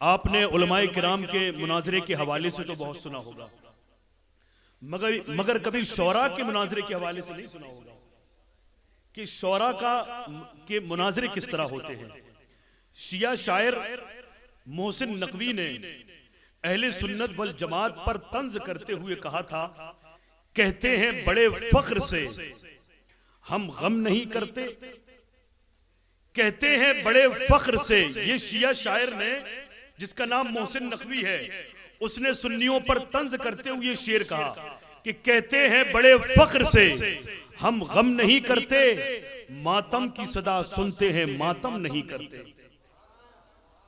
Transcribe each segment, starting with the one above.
आपने उलमाए किराम के मुनाजरे के हवाले से तो बहुत सुना होगा, मगर कभी शौरा के मुनाजरे के हवाले से नहीं सुना होगा कि शौरा के मुनाजरे किस तरह होते हैं। शिया शायर मोहसिन नकवी ने अहले सुन्नत वल जमात पर तंज करते हुए कहा था, कहते हैं बड़े फख्र से हम गम नहीं करते, कहते हैं बड़े फख्र से। ये शिया शायर ने, जिसका नाम मोहसिन नकवी है, उसने सुन्नियों पर तंज करते हुए शेर कहा कि कहते हैं बड़े फख्र से हम गम नहीं करते, मातम की सदा सुनते हैं मातम नहीं करते।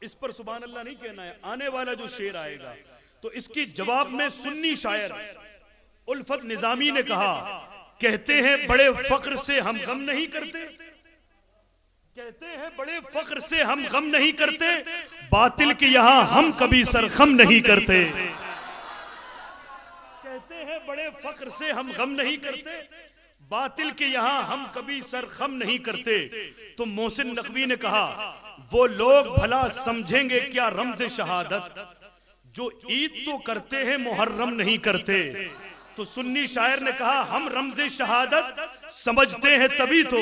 इस पर सुभान अल्लाह नहीं कहना है, आने वाला जो शेर आएगा तो इसके जवाब में सुन्नी शायर उल्फत निजामी ने कहा, कहते हैं बड़े फख्र से हम गम नहीं करते, कहते हैं बड़े फख्र से हम गम नहीं करते, बातिल के यहां हम कभी सरखम नहीं करते। कहते हैं बड़े फख्र से हम गम नहीं करते, बातिल के यहां हम कभी सरखम नहीं करते। तो मोहसिन नकवी ने कहा, वो लोग भला समझेंगे क्या रमज़े शहादत, जो ईद तो करते हैं मुहर्रम नहीं करते। तो सुन्नी शायर ने कहा, हम रमज़े शहादत समझते हैं तभी तो,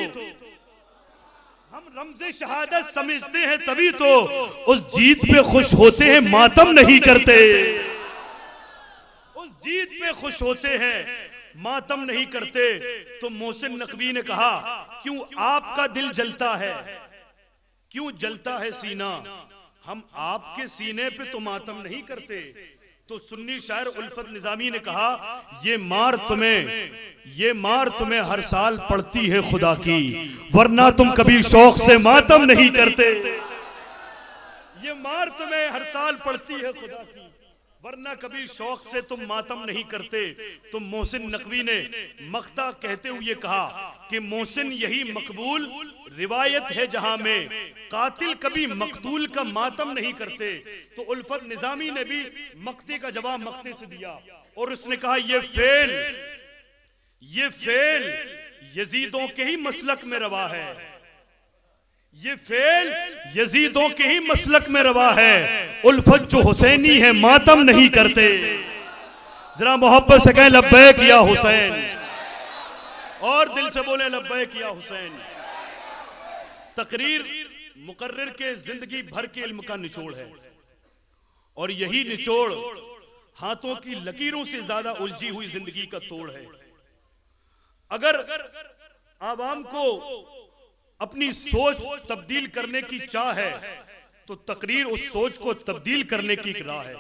हम रमज़े शहादत समझते हैं तभी तो उस जीत पे खुश होते हैं मातम नहीं करते, उस जीत पे खुश होते हैं मातम नहीं करते। तो मोहसिन नकवी ने कहा, क्यों आपका दिल जलता है, क्यों जलता है सीना, हम आपके सीने पे तो मातम नहीं करते। तो सुन्नी शायर उल्फत निजामी ने कहा, ये मार तुम्हें हर साल पड़ती है खुदा की, वरना तुम कभी शौक से मातम नहीं करते। ये मार तुम्हें हर साल पड़ती है खुदा की, वरना कभी शौक से तुम मातम नहीं करते। तो मोहसिन नकवी ने मक्ता कहते हुए कहा कि मोहसिन यही मकबूल रिवायत है जहां में कातिल कभी मकतूल का मातम नहीं करते। तो उल्फत निजामी ने भी मक्ते का जवाब मक्ते से दिया और उसने कहा, ये फेल यजीदों के ही मसलक में रवा है, ये फेल यजीदों के ही मसलक में रवा है, उल्फत जो हुसैनी है मातम नहीं करते। जरा मोहब्बत से कहें लब्बैक या हुसैन, और दिल से बोले लब्बैक या हुसैन। तकरीर मुकर्रिर के जिंदगी भर के इल्म का निचोड़ है और यही निचोड़ हाथों की लकीरों से ज्यादा उलझी हुई जिंदगी का तोड़ है। अगर आवाम को अपनी सोच तब्दील करने की चाह है तो तकरीर उस सोच को तब्दील करने की राह है।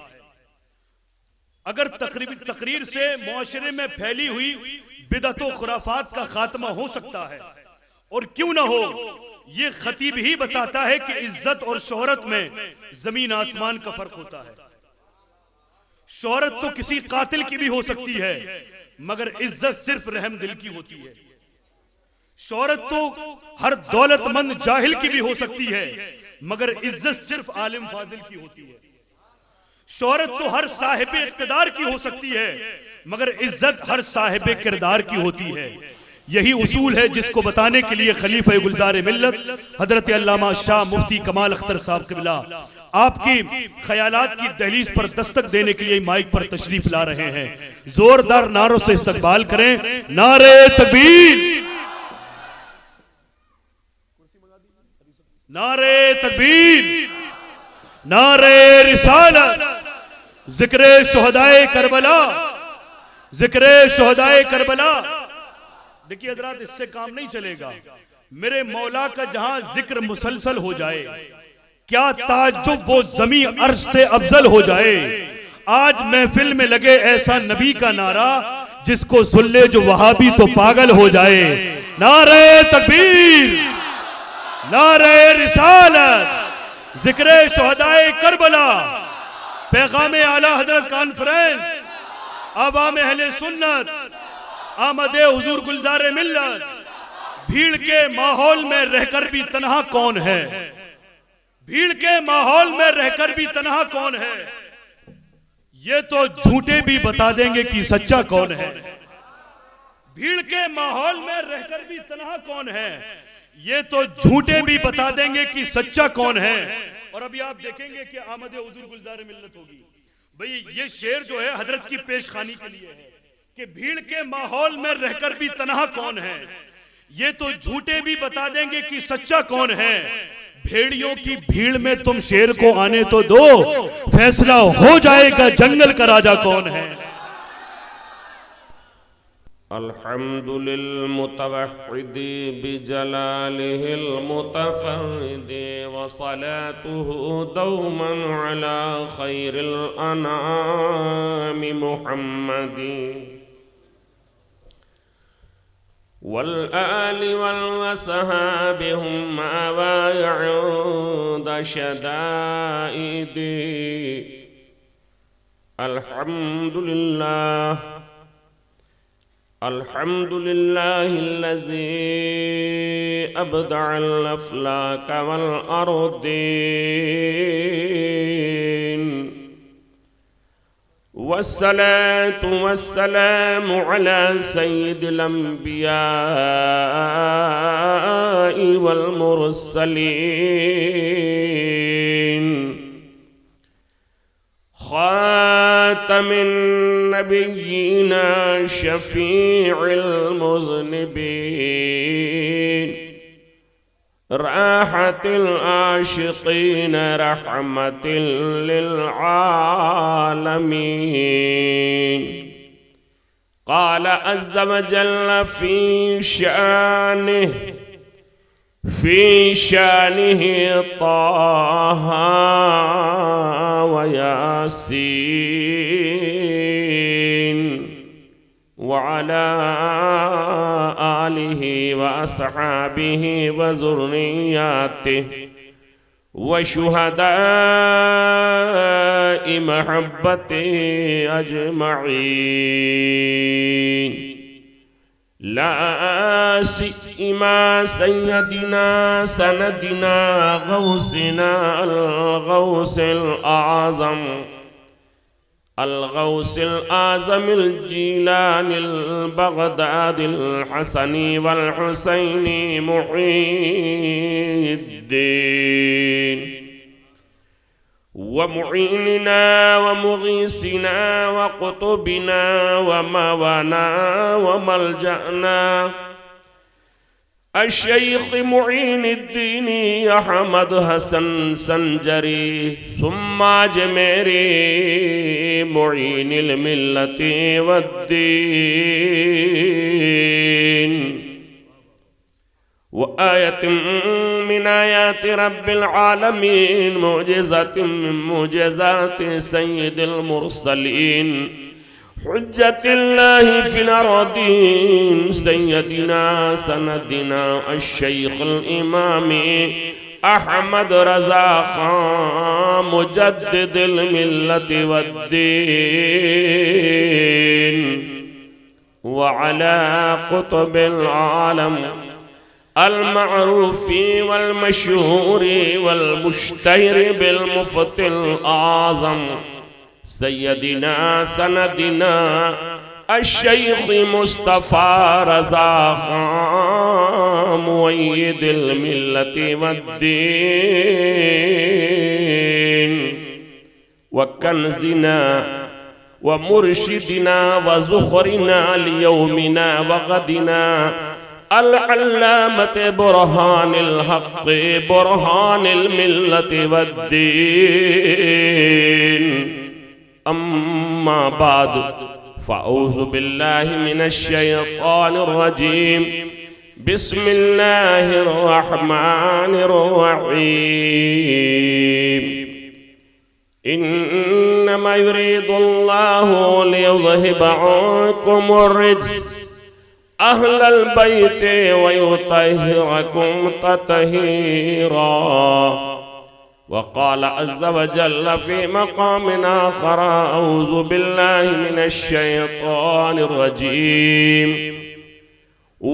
अगर तकरीर से मुआशरे में फैली हुई बिदअत व खुराफात का खात्मा हो सकता है, और क्यों ना हो, ये खतीब ही बताता है कि इज्जत और शोहरत में जमीन आसमान का फर्क होता है। शोहरत तो किसी कातिल की भी हो सकती है, मगर इज्जत सिर्फ रहम दिल की होती है। शोहरत तो हर दौलतमंद जाहिल की भी हो सकती है, मगर इज्जत सिर्फ आलिम फाजिल की होती है। शोहरत तो हर साहिब इख्तिदार की हो सकती है, मगर इज्जत हर साहिब किरदार की होती है। यही उसूल है जिसको बताने के लिए खलीफा गुलजार मिल्लत हजरत अल्लामा शाह मुफ्ती कमाल अख्तर साहब क़िबला आपकी ख्यालात की दहलीज पर दस्तक देने के लिए माइक पर तशरीफ ला रहे हैं। जोरदार नारों से इस्तकबाल करें, नारे तकबीर, नारे तकबीर, नारे रिसालत, जिक्रे शुहदाए करबला, जिक्रे शुहदाए करबला। देखिए हजरात, इससे काम नहीं चलेगा। मेरे मौला का जहां जिक्र मुसलसल हो जाए, क्या ताज्जुब वो जमी अर्श से अफजल हो जाए। आज महफिल में लगे ऐसा नबी का नारा जिसको सुन ले जो वहाबी तो पागल हो जाए। नारे तकबीर, नारे रिसालत, जिक्रे शुहदाए करबला, पैगाम आला हजरत कॉन्फ्रेंस, आवाम अहले सुन्नत, आमदे हुजूर गुलजार मिल्लत। भीड़ के माहौल में रहकर भी तन्हा कौन है, भीड़ के माहौल में रहकर भी तन्हा कौन है, ये तो झूठे भी बता देंगे कि सच्चा कौन है। भीड़ के माहौल में रहकर भी तन्हा कौन है, ये तो झूठे भी बता देंगे कि सच्चा कौन है। और अभी आप देखेंगे कि आमद हुजूर गुलजार मिल्लत होगी। भाई ये शेर जो है हजरत की पेशखानी के लिए है कि भीड़ के माहौल में रहकर भी तन्हा कौन है। ये तो झूठे भी बता देंगे कि सच्चा कौन है। भेड़ियों की भीड़ में तुम शेर को आने तो दो, फैसला हो जाएगा जंगल का राजा कौन है। अल्हम्दुलिल मुतवहिदी बिजलालिहिल मुतफर्रिदी व सलातुहु दौमन अला खैरिल अनामि मुहम्मदी वल आलि वल वसहाबि हुम वायउद शदाइदी। अल्हम्दुलिल्लाह अल्हम्दुलिल्लाहिल्लज़ी अबदअल अफ़लाक वल अर्दीन वस्सलातु वस्सलामु अला सय्यिदिल अंबियाइ वल मुरसलीन खातमिन नबिय्यीन शफीइल मुज़निबीन राहतिल आशिक़ीन रहमतिल लिल आलमीन। क़ाल अज़्ज़ व जल्ल फ़ी शानिही ताहा व यासीन व अला आलिही व अस्हाबिही व ज़ुर्रिय्यतिही व शुहदाइ महब्बतिही अजमईन। ला सियमा सय्यदिना सनदिना गौसिना अल-गौसिल आज़म अल-गौसिल आज़मिल जीलानिल बगदादिल हसनी वल हुसैनी मुहीद्दीन व मुईनिना व मुगीसिना व कुतुबिना व मवाना व मलजना अश-शैख़ मुईनुद्दीन अहमद हसन संजरी सुम्मा अजमेरी मुईनिल मिल्लति वद्दीन व आयतिन मिन आयाति रब्बिल आलमीन मुअजिज़तिन मिन मुअजिज़ाति सय्यिदिल मुरसलीन हुज्जतिल्लाहि फिल अर्दीन सय्यदिना सनदिना अश-शैख़ुल इमामी अहमद रज़ा खान मुजद्दिदिल मिल्लति वद्दीन व अला कुतुबिल आलम अल-मअरूफ़ी वल मशहूरी वल मुश्तहिरी बिल मुफ़्तिल आज़म सय्यदिना सनदिना अश-शैख़ मुस्तफ़ा रज़ा खान मुअय्यिदिल मिल्लति वद्दीन व कन्ज़िना व मुर्शिदिना व ज़ुख़रिना लियौमिना व गदिना अल-अल्लामत बुरहानिल हक़्क़ बुरहानिल मिल्लति वद्दीन। अम्मा बाद फ़अऊज़ु बिल्लाहि मिनश शैतानिर रजीम बिस्मिल्लाहिर रहमानिर रहीम। इन्नमा युरीदुल्लाहु लियुज़हिबा अन्कुमुर रिज्स अहलल बैति व युतहिरकुम तत्हीरा। वक़ाल अज़्ज़ व जल्ल फ़ी मक़ामिन आख़र अऊज़ु बिल्लाहि मिनश शैतानिर रजीम।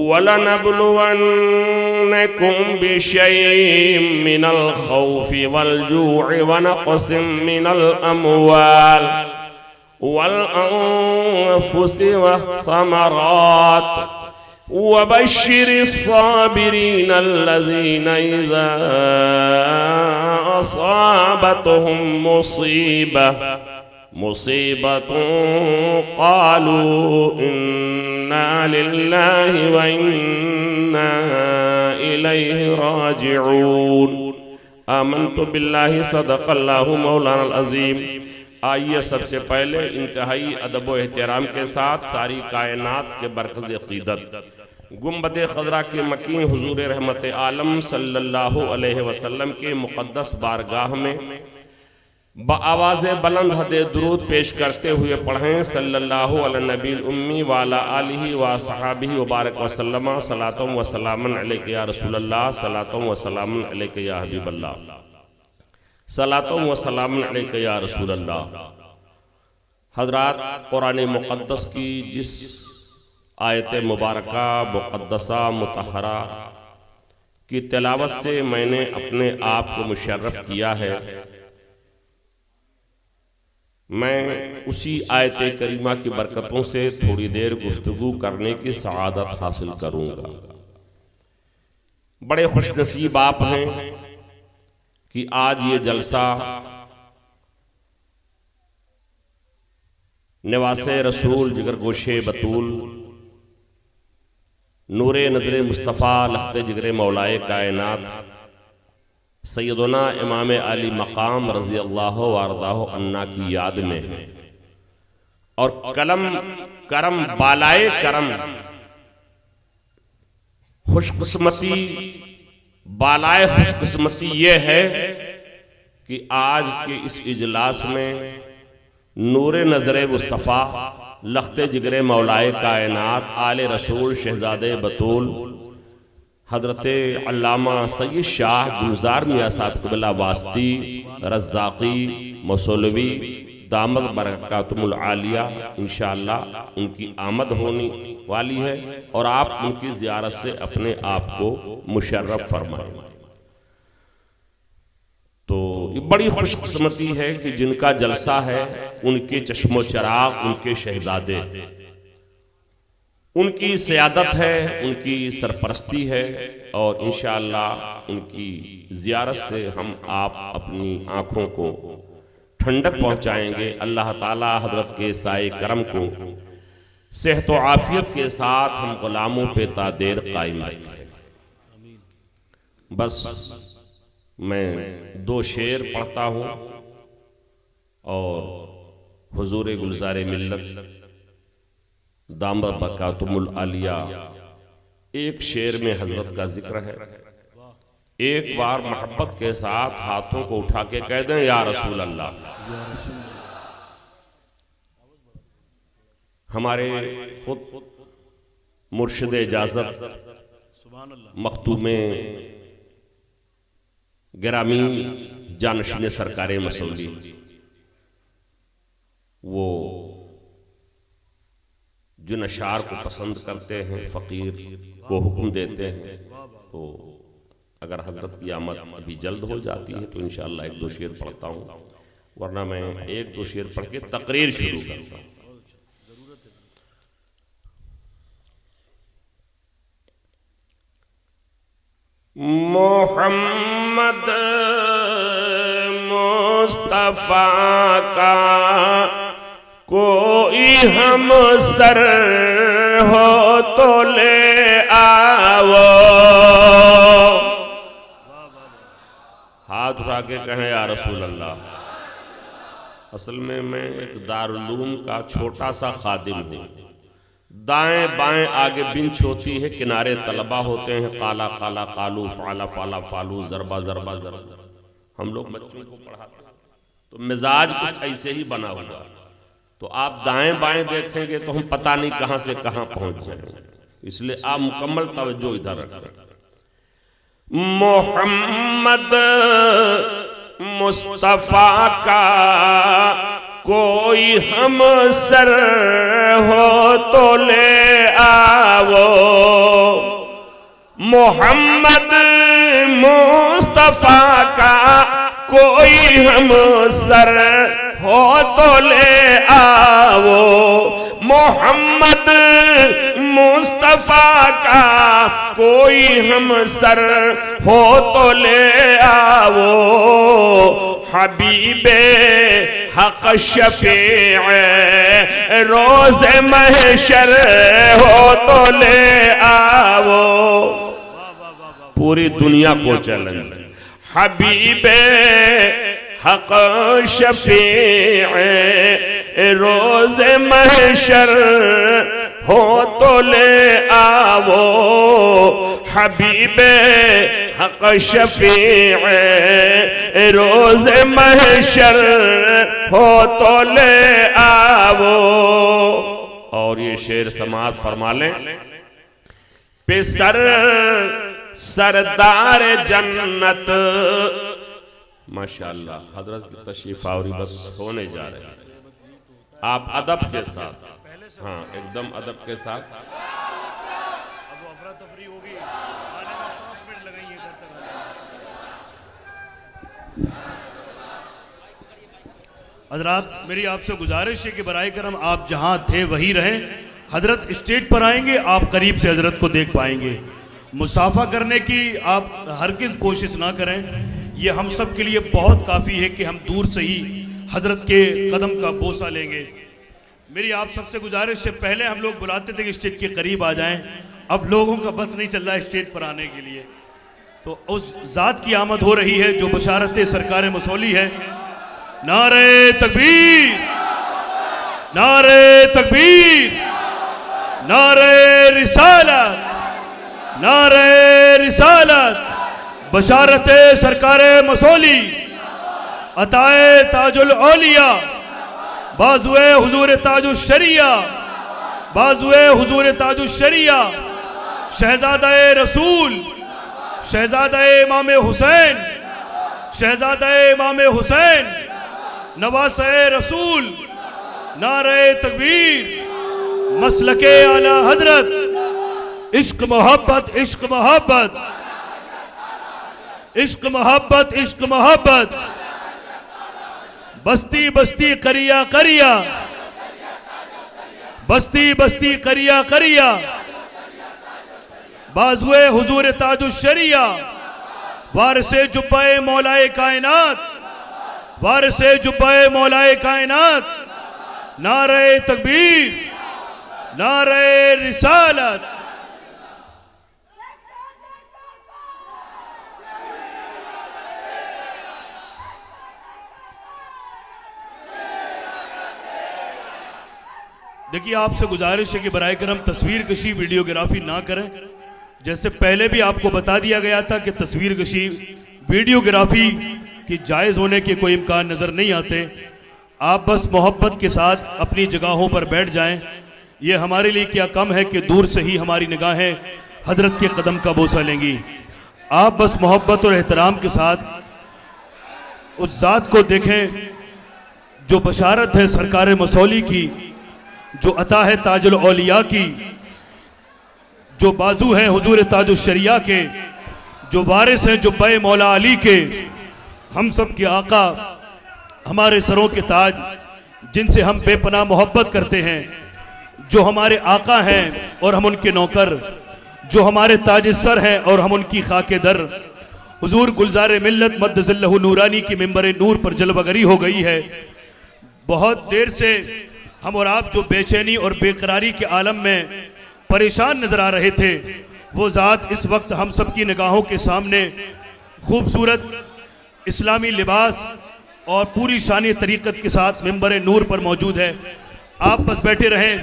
वलनब्लुवन्नकुम बिशैइन मिनल ख़ौफ़ि वल जू'i व नक़सिन मिनल अमवाल वल अनफुसि वस्समरात वबश्शिरिस्साबिरीन अल्लज़ीना इज़ा असाबतहुम मुसीबतुन क़ालू इन्ना लिल्लाहि व इन्ना इलैहि राजिऊन। आमन्तु बिल्लाहि सदक़ल्लाहु मौलाना अज़ीम। आइए सबसे पहले इंतहाई अदब व एहतराम के साथ सारी कायनात के बरकज़ अक़ीदत गुंबद खज़रा के मकीन हुजूर रहमत आलम सल्लल्लाहु अलैहि वसल्लम के मुक़द्दस बारगाह में बआवाज़ बुलंद हद दुरूद पेश करते हुए पढ़ें सल्लल्लाहु अला नबील उम्मी वाला आलिहि व सहाबिहि व बारक वसल्लम सलातुम व सलामन अलैका या रसूलल्लाह सलातुम व सलामन अलैका या हबीबल्लाह सलातुम व सलामन अलैका या रसूलल्लाह। हज़रात, कुरान मुक़द्दस की जिस आयत मुबारका मुक़द्दसा मुतहरा की तिलावत से मैंने अपने आप को मुशर्रफ किया है, मैं उसी आयत करीमा की बरकतों से थोड़ी देर गुफ्तगू करने की सआदत हासिल करूंगा। बड़े खुशनसीब आप हैं कि आज ये जलसा नवासे रसूल जिगर गोशे बतूल नूरे नजरे मुस्तफ़ा लख्ते जिगरे मौलाए कायनात सैयदना इमाम अली मकाम रज़ी अल्लाह वारदाह अन्ना की याद में है और कलम करम बालाए करम खुशकिस्मती बालाए खुशकिस्मती ये है कि आज के इस इजलास में नूरे नजरे मुस्तफ़ा लख्ते जिगरे मौलाए कायनात आले रसूल शहजादे बतूल हजरत अल्लामा सैयद शाह गुलजार मियाँ साहब क़िबला वास्ती रज़्ज़ाक़ी मौसलवी दामद बरकातुमुल आलिया इंशाअल्लाह उनकी आमद होने वाली है और आप उनकी ज़ियारत से अपने आप को मुशर्रफ फरमाएं। तो ये बड़ी खुशकिस्मती है कि जिनका जलसा है उनके चश्मो चराग उनके शहजादे उनकी सियादत है उनकी सरपरस्ती है और इंशाअल्लाह उनकी ज़ियारत से हम आप अपनी आँखों को ठंडक पहुँचाएंगे। अल्लाह ताला हजरत के साए करम को सेहत व आफियत के साथ हम गुलामों पे तादेर कायम रखें। बस मैं दो शेर पढ़ता हूँ और हुजूर गुलजार मिल्लत दामद बरकातुमुल आलिया एक शेर में हजरत का जिक्र है। एक बार मोहब्बत के साथ हाथों को उठा के कह दें या रसूल अल्लाह। हमारे खुद मुर्शिद इजाजत मखतूमे गिरामी जानशीन सरकारे मसौली वो जिन अशार को पसंद करते हैं फ़कीर को हुक्म देते हैं, तो अगर हजरत की आमद अभी जल्द हो जाती है तो इंशाअल्लाह एक दो शेर पढ़ता हूँ, वरना मैं एक दो शेर पढ़ के तकरीर शुरू करता हूँ। मोहम्मद मुस्तफा का कोई हम सर हो तो ले आओ। हाथ उठा के कहें या रसूल अल्लाह। असल में मैं एक दारुल-उलूम का छोटा सा खादिम हूँ। दाएं बाएं आगे बिंच होती है, किनारे तलबा होते हैं, काला काला कालू फाला फाला फालू जरबा जरबा जरबा। हम लोग बच्चों को पढ़ाते हैं तो मिजाज कुछ ऐसे ही बना हुआ। तो आप दाएं बाएं देखेंगे तो हम पता नहीं कहां से कहां पहुंच जाएंगे, इसलिए आप मुकम्मल तवज्जो इधर रखें। मोहम्मद मुस्तफा का कोई हम सर हो तो ले आओ। मोहम्मद मुस्तफा का कोई हम सर हो तो ले आओ, मोहम्मद मुस्तफा का कोई हमसर हो तो ले आओ, हबीबे हक शफीए रोज़ महशर हो तो ले आओ। पूरी दुनिया को चैलेंज, हबीबे हक शफीए रोज़ महशर हो तो ले आओ, हबीबे हक शफीए रोज़ महशर हो तो ले आओ। और ये शेर समाअत फरमा लें, पेसर सरदार जन्नत, माशाअल्लाह हजरत की तशरीफ आवरी बस होने जा रहे हैं। आप अदब के साथ, हाँ एकदम अदब के साथ। अब अफरा तफरी होगी, आने में 5 मिनट लगाइए घर तक। हजरात मेरी आपसे गुजारिश है कि बराए करम आप जहां थे वहीं रहें। हजरत स्टेज पर आएंगे, आप करीब से हजरत को देख पाएंगे। मुसाफा करने की आप हरगिज़ कोशिश ना करें, ये हम सब के लिए बहुत काफ़ी है कि हम दूर से ही हजरत के कदम का बोसा लेंगे। मेरी आप सबसे गुजारिश है, पहले हम लोग बुलाते थे कि स्टेज के करीब आ जाएं, अब लोगों का बस नहीं चल रहा है स्टेज पर आने के लिए। तो उस ज़ात की आमद हो रही है जो बशारत सरकार मसौली है। नारे तकबीर, नारे तकबीर, नारे रिसालत, नारे रिसालत। बशारत सरकार मसौली, अताए ताजुल औलिया, बाजुए हुजूर ताजुल शरिया, बाजुए हुजूर ताजुल शरिया, शहजादा रसूल, शहजादा इमाम हुसैन, शहजादा इमाम हुसैन, नवासे रसूल। नारे तकबीर, मसलके आला हजरत, इश्क मोहब्बत, इश्क मोहब्बत, इश्क मोहब्बत, इश्क मोहब्बत। बस्ती बस्ती करिया करिया, बस्ती बस्ती करिया करिया, बाजुए हुजूर ताजुल शरिया, वारिसे जुब्बाए मौलाए कायनात, वारिसे जुब्बाए मौलाए कायनात। नारे तकबीर, नारे रिसालत। देखिए आपसे गुजारिश है कि बराए करम तस्वीर कशी वीडियोग्राफी ना करें। जैसे पहले भी आपको बता दिया गया था कि तस्वीर कशी वीडियोग्राफी की जायज़ होने के कोई इम्कान नज़र नहीं आते। आप बस मोहब्बत के साथ अपनी जगहों पर बैठ जाएं। ये हमारे लिए क्या कम है कि दूर से ही हमारी निगाहें हजरत के कदम का बोसा लेंगी। आप बस मोहब्बत और एहतराम के साथ उस ज़ात को देखें जो बशारत है सरकार मसौली की, जो अता है ताजुल औलिया की, जो बाजू हैं हुजूर ताजुल शरिया के, जो वारिस हैं जुब्बे मौला अली के, हम सब के आका, हमारे सरों के ताज, जिनसे हम बेपनाह मोहब्बत करते हैं, जो हमारे आका हैं और हम उनके नौकर, जो हमारे ताज सर हैं और हम उनकी खाके दर। हुजूर गुलजार मिल्लत मद्दज़िल्लहु नूरानी की मिंबर नूर पर जलवगरी हो गई है। बहुत देर से हम और आप जो बेचैनी और बेकरारी के आलम में परेशान नजर आ रहे थे, वो ज़ात इस वक्त हम सब की निगाहों के सामने खूबसूरत इस्लामी लिबास और पूरी शानी तरीक़त के साथ मिंबर नूर पर मौजूद है। आप बस बैठे रहें।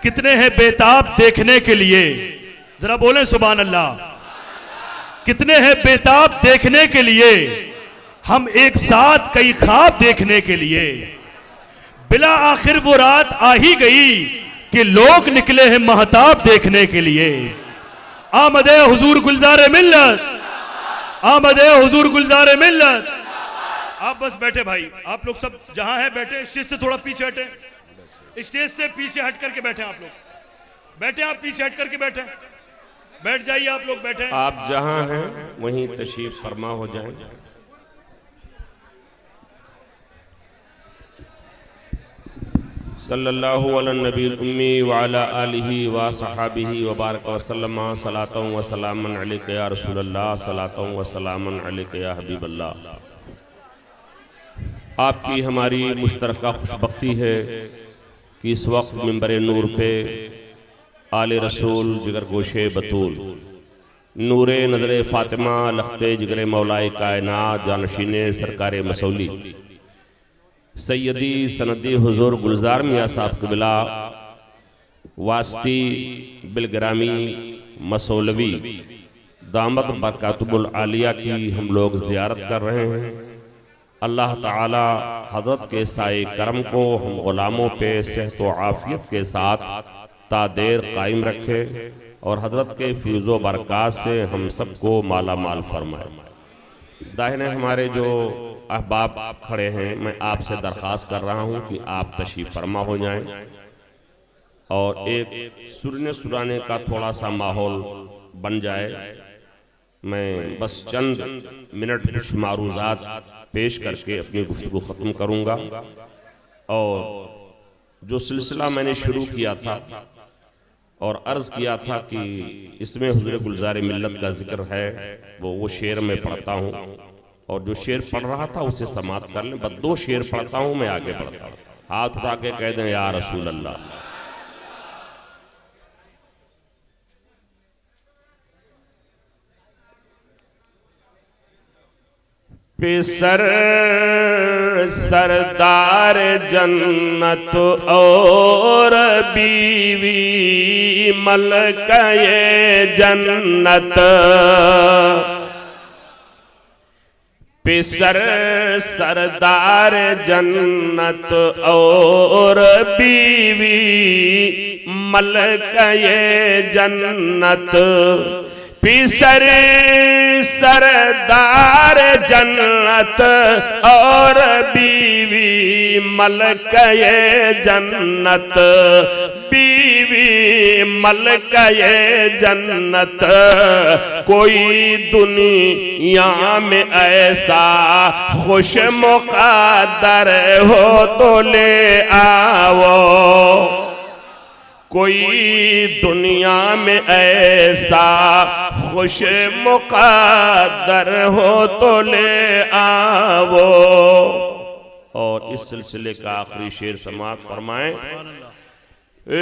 कितने हैं बेताब देखने के लिए, जरा बोलें सुभान अल्लाह। कितने हैं बेताब देखने के लिए, हम एक साथ कई ख्वाब देखने के लिए। बिला आखिर वो रात आ ही गई कि लोग निकले हैं महताब देखने के लिए। आमदे हुजूर गुलजार मिल्लत, आमदे हुजूर गुलजार मिल्लत। आप बस बैठे भाई, आप लोग सब जहां हैं बैठे। स्टेज से थोड़ा पीछे हटे, स्टेज से पीछे हट करके बैठे। आप लोग बैठे, आप पीछे हट करके बैठे, बैठ जाइए। आप लोग बैठे, आप जहां हैं वहीं तशरीफ फरमा हो जाए। सल्लल्लाहु अला नबील उम्मी व अला आलिहि व सहाबिहि व बारक व सल्लम सलातन व सलामन अलैका या रसूलल्लाह सलातन व सलामन अलैका या हबीबल्लाह। आपकी हमारी मुश्तरका खुशबख्ती है कि इस वक्त मिंबर नूर पे आले रसूल जिगर गोशे बतूल नूरे नजर फातिमा लख्ते जिगर मौलाए कायनात जानशीने सरकार मसौली सैयदी सनदी हुजूर गुलजार मियाँ साहब क़िबला वास्ती बिलग्रामी मसौलवी दामत बरकातुल आलिया की हम लोग ज़ियारत कर रहे हैं। अल्लाह ताला हज़रत के साए करम को हम ग़ुलामों पे सेहत व आफ़ियत के साथ तादेर कायम रखे और हज़रत के फ़ैज़ व बरक़ात से हम सबको माला माल फरमाए। दाहिने हमारे जो अहबाब खड़े हैं, मैं आपसे दरख्वास्त कर रहा हूं कि आप तशरीफ़ फरमा हो जाएं और एक सुरने सुराने का थोड़ा सा माहौल बन जाए। मैं बस चंद मिनट कुछ मारूज़ात पेश करके अपनी गुफ्तगू ख़त्म करूँगा। और जो सिलसिला मैंने शुरू किया था और अर्ज़ किया था कि इसमें हुज़ूर गुलज़ार मिल्लत का जिक्र है, वो शेर में पढ़ता हूँ और जो शेर पढ़ रहा था उसे समाप्त कर लें। बस 2 शेर पढ़ता हूँ, मैं आगे बढ़ता हूँ। हाथ उठा के कह दें या रसूल अल्लाह। पेसर सरदार जन्नत और बीवी मलकाए जन्नत, पेसर सरदार जन्नत और बीवी मलकाए जन्नत, पेसर सरदार जन्नत और बीवी मलकाए जन्नत, बीवी मलकाए जन्नत। कोई दुनिया में ऐसा खुश मुक़द्दर हो तो ले आओ, कोई दुनिया में ऐसा खुश मुक़द्दर हो तो ले आओ। और इस सिलसिले का आखिरी शेर समाप्त फरमाएं।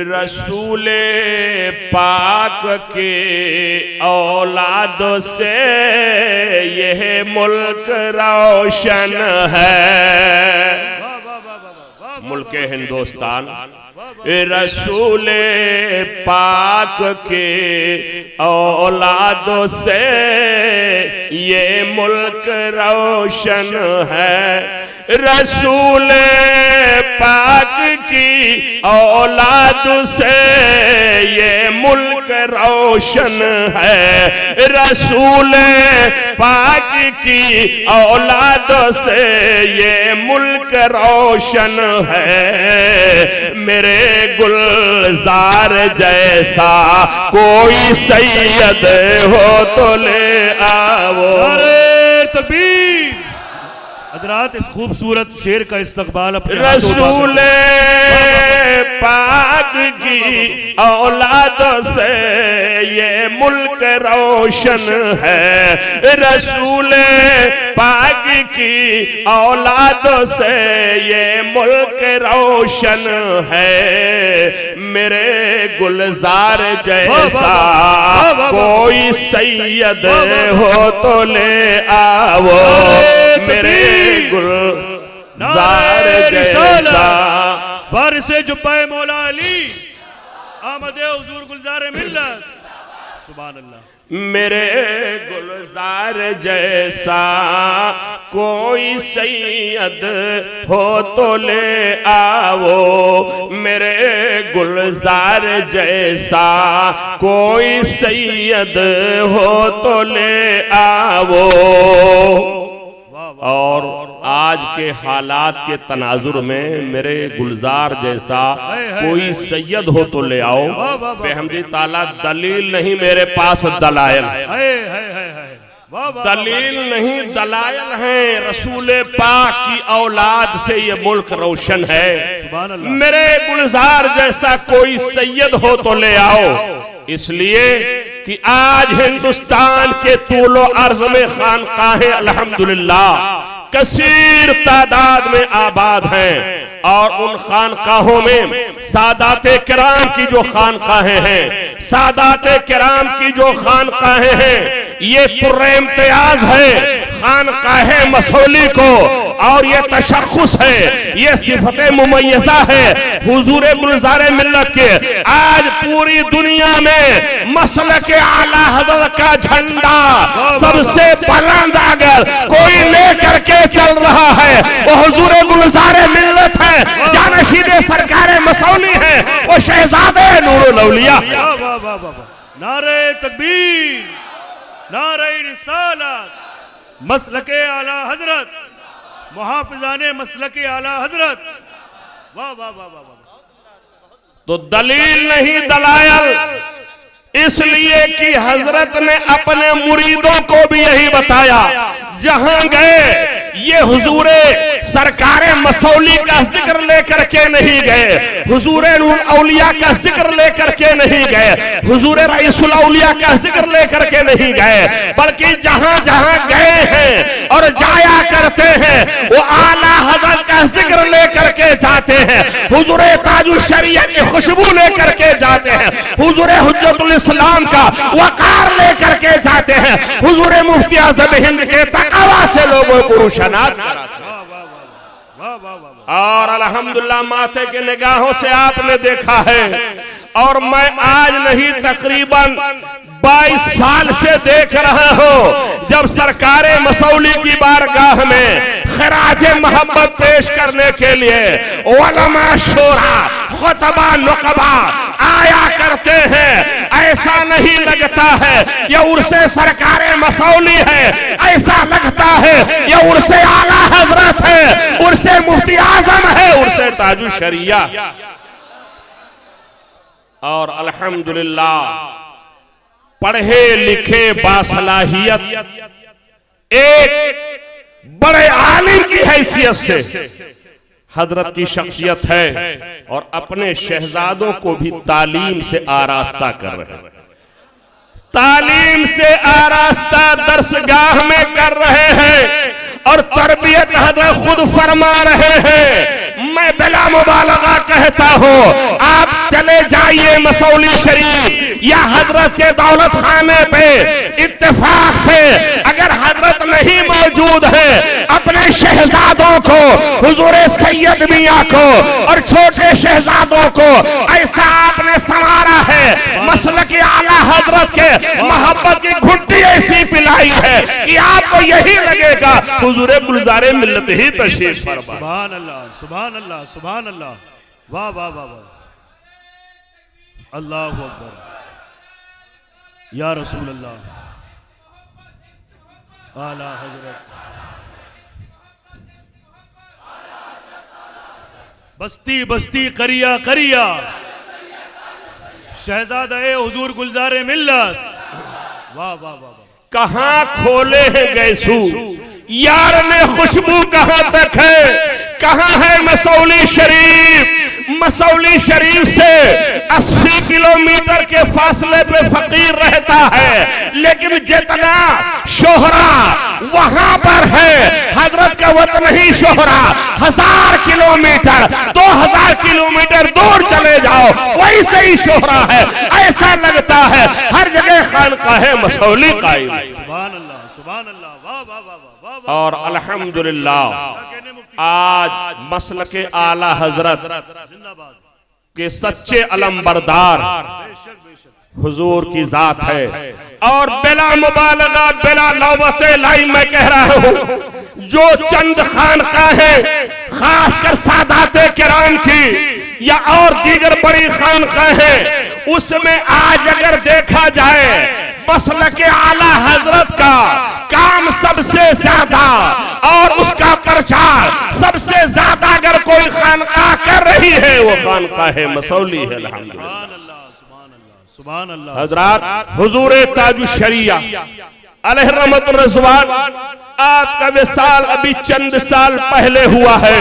रसूले पाक के औलाद से यह मुल्क रोशन है, मुल्क हिंदुस्तान। रसूले पाक के औलादों से ये मुल्क रोशन है, रसूल पाक की औलाद से ये मुल्क रोशन है, रसूल पाक की औलाद से ये मुल्क रोशन है। मेरे गुलजार जैसा कोई सैयद हो तो ले आओ। नारे तकबीर। हज़रात इस खूबसूरत शेर का इस्तकबाल अपने रसूल पाक की औलाद से ये मुल्क रोशन है, रसूल पाक की औलाद से ये मुल्क रोशन है। मेरे गुलजार जैसा कोई सैयद हो तो ले आओ, मेरे गुलजार जैसा वारिसे जुब्बे मौला अली आमदे हुजूर गुलजार मिल्लत। सुभान अल्लाह। मेरे गुलजार जैसा कोई सैयद हो तो ले आओ, मेरे गुलजार जैसा कोई सैयद हो तो ले आओ। और आज के हालात के तनाजुर में मेरे गुलजार जैसा कोई सैयद हो तो ले आओ। बेहमदी ताला दलील नहीं, मेरे पास दलाइल। दलील नहीं दलायल हैं। रसूल पाक की औलाद से ये मुल्क रोशन है। मेरे गुलजार जैसा कोई सैयद हो तो ले आओ, इसलिए कि आज हिंदुस्तान के तूलो अर्ज में खानकाहें अल्हम्दुलिल्लाह कसीर तादाद में आबाद हैं, और उन खानकाहों में सादाते किराम की जो खानकाहें हैं, सादाते किराम की जो खानकाहें हैं, ये पुर्रे इम्तियाज है खानकाहे मसौली को, और ये तशख्खुस है, ये सिफते मुमय्यज़ा है हुजूर गुलज़ारे मिल्लत के। आज पूरी दुनिया में मसलक आला हज़रत का झंडा सबसे बुलंद अगर कोई लेकर के चल रहा है वो हुजूर गुलज़ारे मिल्लत है, जानशीदे सरकारे मसौली है, वो शहजादे नूरुल औलिया। नारे तकबीर, नारे रिसालत, मसलके आला हजरत, मुहाफिजाने मसलके आला हजरत। वाह वाह वाह वाह वाह। तो दलील नहीं दलायल, इसलिए कि हजरत ने अपने मुरीदों को भी यही बताया, जहां गए ये हुजूरे सरकारे मसौली का जिक्र लेकर के नहीं गए, हुजूरे औलिया का जिक्र लेकर के नहीं गए, हुजूरे रईसुल औलिया का जिक्र लेकर के नहीं गए, बल्कि जहां जहां गए हैं और जाया करते हैं वो आला हज़रत का जिक्र लेकर के जाते हैं, हुजूरे ताजुश शरीयत की खुशबू लेकर के जाते हैं, हुजूरे हुज्जतुल इस्लाम का वकार लेकर के जाते हैं, हुजूरे मुफ्ती आज़म हिंद के तक़वा से लोगों को रोशनास कराते हैं। और अल्हम्दुलिल्लाह माथे के निगाहों से आपने देखा है, और मैं आज नहीं तकरीबन 22 साल से देख रहा हूं, जब सरकारे मसौली की बारगाह में खराज मोहब्बत पेश करने के लिए उलमा शोरा खुतबा नुकबा आया करते हैं, ऐसा नहीं लगता है ये उर्से सरकारे मसौली है, ऐसा लगता है ये उर्से आला हजरत है, उर्से मुफ्ती आजम है, उर्से ताजुश शरिया। और अल्हम्दुलिल्लाह पढ़े लिखे बासलाहियत एक बड़े आलिम की हैसियत से हजरत की शख्सियत है, और अपने शहजादों को भी तालीम से आरास्ता कर रहे हैं, तालीम से आरास्ता दरसगाह में कर रहे हैं, और तरबियत हजरत खुद फरमा रहे हैं। मैं बिला मुबालगा कहता हूँ, आप चले जाइए मसौली शरीफ या हजरत के दौलत खाने पे, इत्तेफाक से अगर हजरत नहीं मौजूद है, अपने शहजादों को, हुजूरे सैयद मियां को और छोटे शहजादों को ऐसा आपने संवारा है, मसलक आला हजरत के मोहब्बत की घुट्टी ऐसी पिलाई है कि आपको यही लगेगा हुजूरे गुलज़ारे मिल्लत ही तशरीफ फरमा। सुभान अल्लाह, सुभान अल्लाह, सुभान अल्लाह, वाह वाह वाह वाह, अल्लाहु अकबर, या रसूल अल्लाह, आला हजरत। बस्ती बस्ती करिया करिया, शहजादा हुजूर गुलज़ारे मिल्लत। वाह वाह वाह, कहां खोले हैं गैसू, यार में खुशबू कहां तक है, कहां है मसौली शरीफ। मसौली शरीफ से 80 किलोमीटर के फासले पे फकीर रहता है, लेकिन जितना शोहरा वहां पर है, हजरत का वतन ही शोहरा 1000 किलोमीटर 2000 किलोमीटर दूर चले जाओ वही सही शोहरा है, ऐसा लगता है हर जगह खानकाहे मसौली कायम। सुभान अल्लाह, सुभान अल्लाह, वाह वाह वाह वाह। और अल्हम्दुलिल्लाह आज मसलके आला हजरत के सच्चे अलमबरदार हुजूर की जात है, और बिला मुबालगा बिला नौबते लाई मैं कह रहा हूँ, जो चंद खानकाहें खासकर सादाते किराम की या और दीगर बड़ी खानकाहें, उसमें आज अगर देखा जाए मसलके आला हजरत का काम सबसे ज्यादा और उसका प्रचार सबसे ज्यादा अगर कोई खानकाह कर रही है वो खानकाह मसौली है। अल्हम्दुलिल्लाह सुभान अल्लाह, सुभान अल्लाह। हजरात, हुजूर ताजुश शरिया अलैहि रहमतुर रिज़वान, आपका विसाल अभी चंद साल पहले हुआ है।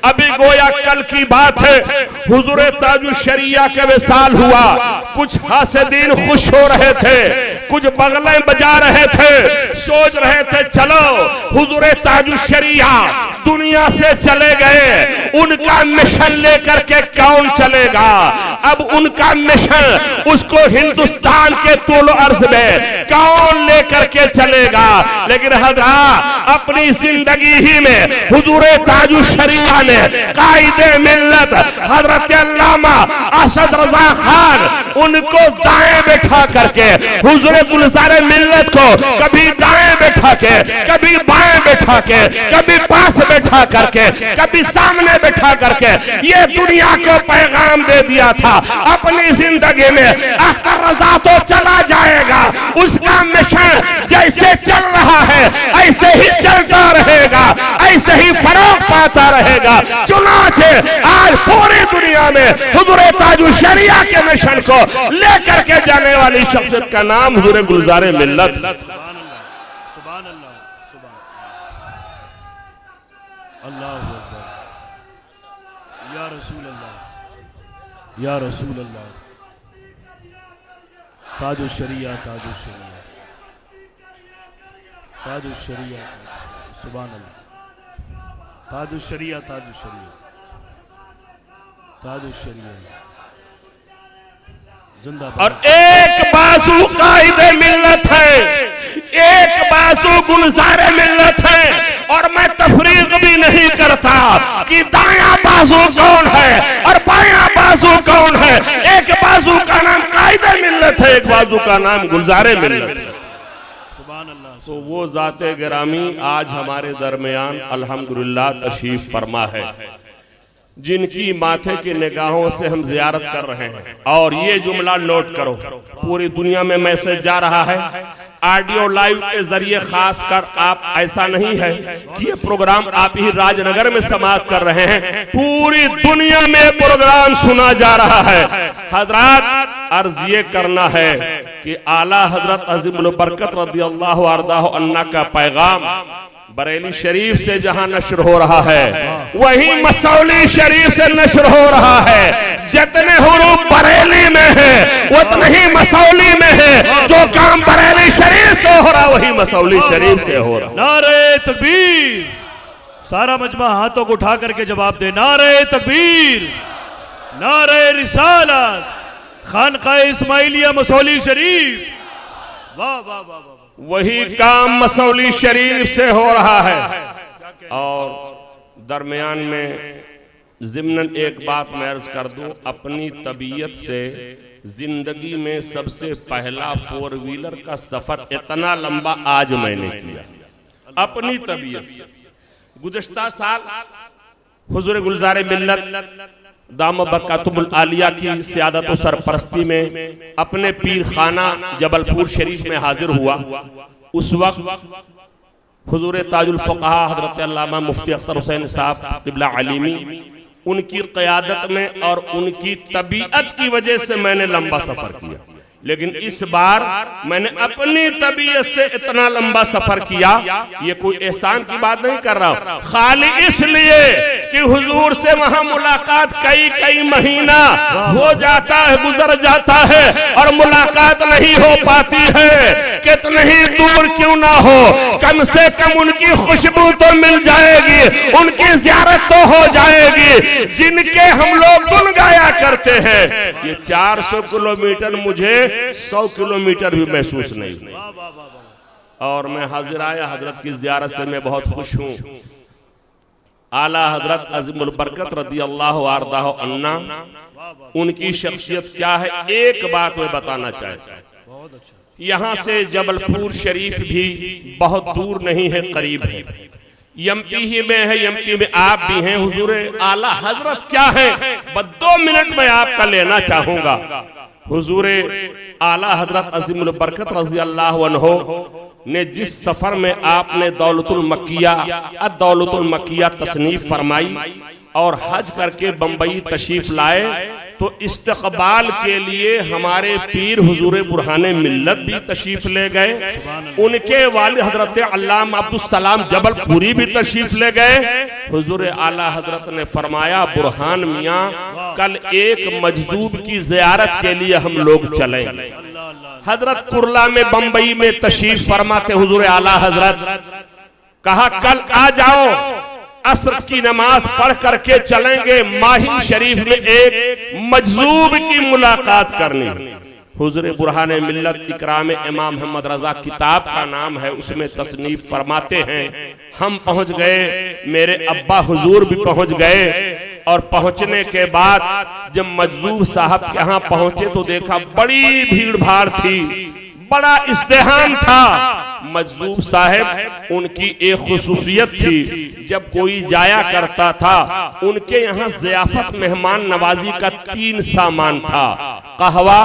अभी गोया कल की बात है, हुजूर ताजुल शरिया का विसाल हुआ। कुछ हासिदीन खुश हो रहे थे, कुछ बगलें बजा रहे थे, सोच रहे थे चलो हुजूर ताजुल शरिया दुनिया से चले गए, उनका मिशन लेकर के कौन चलेगा। अब उनका मिशन उसको हिंदुस्तान के तूल अर्ज में कौन लेकर के चलेगा। लेकिन हज़रात अपनी जिंदगी ही में हुजूर ताजुल शरिया ने कायदे मिल्लत हजरत अल्लामा असद रजा खान उनको दाएं बैठा करके हुजूर गुलज़ारे मिल्लत को कभी दाएं बैठा के, कभी बाएं बैठा के, कभी पास बैठा करके, कभी सामने बैठा करके ये दुनिया को पैगाम दे दिया था अपनी जिंदगी में अख्तर रजा तो चला जाएगा, उसका मिशन जैसे चल रहा है ऐसे ही चलता रहेगा, ऐसे ही फरोग पाता रहेगा। चुनाचे आज पूरी दुनिया में हुजूर ताजुल शरिया के मिशन को लेकर के जाने वाली शख्सियत का नाम हुजूर गुलज़ारे मिल्लत। सुभान अल्लाह, सुभान अल्लाहु अकबर, या रसूल अल्लाह, या रसूल अल्लाह। ताजुल शरिया, ताजुल शरिया, ताजुल शरिया, सुभान अल्लाह। ताजुल शरिया, ताजुल शरिया, ताजुल शरिया जिंदाबाद। और एक बाजू कायदे मिल्लत है, एक बाजू गुलज़ारे मिल्लत है। और मैं तफरीक भी नहीं करता कि दायां बाजू कौन है और बायां बाजू कौन है। एक बाजू का नाम कायदे मिल्लत है, एक बाजू का नाम गुलज़ारे मिल्लत है। तो वो ज़ाते गिरामी आज हमारे दरमियान अल्हम्दुलिल्लाह तशरीफ फरमा है, जिनकी माथे की निगाहों से हम जियारत कर रहे हैं। और ये जुमला नोट करो, पूरी दुनिया में मैसेज जा रहा है ऑडियो लाइव के जरिए, खास कर आप ऐसा नहीं है कि ये प्रोग्राम आप ही राजनगर में समाप्त कर रहे हैं, पूरी दुनिया में प्रोग्राम सुना जा रहा है। हजरात अर्ज ये करना है कि आला हजरत अज़ीमुल बरकत रज़ियल्लाहु अन्हा का पैगाम बरेली शरीफ से जहां नश्र हो रहा है, वहीं मसौली शरीफ से नश्र हो रहा है। जितने हुरूफ बरेली में है उतने ही मसौली में है। जो काम बरेली शरीफ से हो रहा वही मसौली शरीफ से हो रहा। नारे तकबीर, सारा मजमा हाथों को उठा करके जवाब दे। नारे तकबीर, नारे रिसालत, खानकाह इस्माइलिया मसौली शरीफ। वाह वाह वाह वाह। वही काम मसौली शरीफ से हो रहा है। और दरमियान में ज़िम्नन एक बात मैं अर्ज कर दूं, अपनी तबीयत से जिंदगी में सबसे पहला 4 व्हीलर का सफर इतना लंबा आज मैंने किया अपनी तबीयत से। गुज़श्ता साल हुजूर गुलज़ारे मिल्लत दाम बरकातुहुल आलिया की सियादत और सरपरस्ती में अपने पीर खाना जबलपुर शरीफ में हाजिर हुआ। उस वक्त हुजूर ताजुल फ़ुक़हा हज़रत अल्लामा मुफ्ती अख्तर हुसैन साहब क़िबला अलीमी उनकी क़यादत में और उनकी तबीयत की वजह से मैंने लंबा सफ़र किया। लेकिन इस बार मैंने अपनी तबीयत से इतना लंबा सफर किया, ये कोई एहसान की बात नहीं कर रहा हूं, खाली इसलिए कि हुजूर से वहां मुलाकात कई महीना हो जाता है, गुजर जाता है और मुलाकात नहीं हो पाती है। कितने ही दूर क्यों ना हो, कम से कम उनकी खुशबू तो मिल जाएगी, उनकी ज़ियारत तो हो जाएगी जिनके हम लोग गुन गाया करते हैं। ये 400 किलोमीटर मुझे 100 किलोमीटर भी महसूस नहीं हुआ। और मैं हाजिर आया हजरत की ज़ियारत से मैं बहुत खुश हूँ। आला हजरत अज़ीमुल बरकत रज़ियल्लाहु अन्हा उनकी शख्सियत क्या है, एक बात मैं बताना चाहता हूँ। यहाँ से जबलपुर शरीफ भी बहुत दूर नहीं है, करीब है, एमपी ही में है, एमपी में आप भी हैं। हुजूर आला हजरत क्या है, बस 2 मिनट में आपका लेना चाहूंगा। हुजूर आला हजरत अज़ीमुल बरकत रज़ियल्लाहु अन्हु ने जिस सफर में आपने दौलतुल मक्किया तसनीफ फरमाई और हज करके बंबई तशरीफ लाए, तो इस्तकबाल के लिए हमारे पीर हुजूर बुरहाने मिल्लत भी तशरीफ ले गए, उनके वालिद हजरत अल्लामा अब्दुल सलाम जबलपुरी भी तशरीफ ले गए। हुजूर आला हजरत ने फरमाया, बुरहान मियाँ कल एक मजजूब की ज़ियारत के लिए हम लोग चले। हजरत कुर्ला में बंबई में तशरीफ फरमाते हुजूर आला हजरत, कहा कल आ जाओ, असर की नमाज पढ़ करके चलेंगे माहिम शरीफ में एक मजजूब की मुलाकात करनी। हुजूर बुरहाने मिल्लत इकराम इमाम मोहम्मद रजा किताब का नाम है, उसमें तसनीफ फरमाते हैं, हम पहुंच गए, मेरे अब्बा हुजूर भी पहुंच गए। और पहुंचने के बाद जब मजजूब साहब के यहाँ पहुंचे तो देखा बड़ी भीड़ भाड़ थी, बड़ा इस्तेहाम था। मजजूब साहब उनकी एक खुसूसियत थी, जब कोई जाया करता था उनके यहाँ ज़ियाफत मेहमान नवाजी का 3 सामान था, कहवा,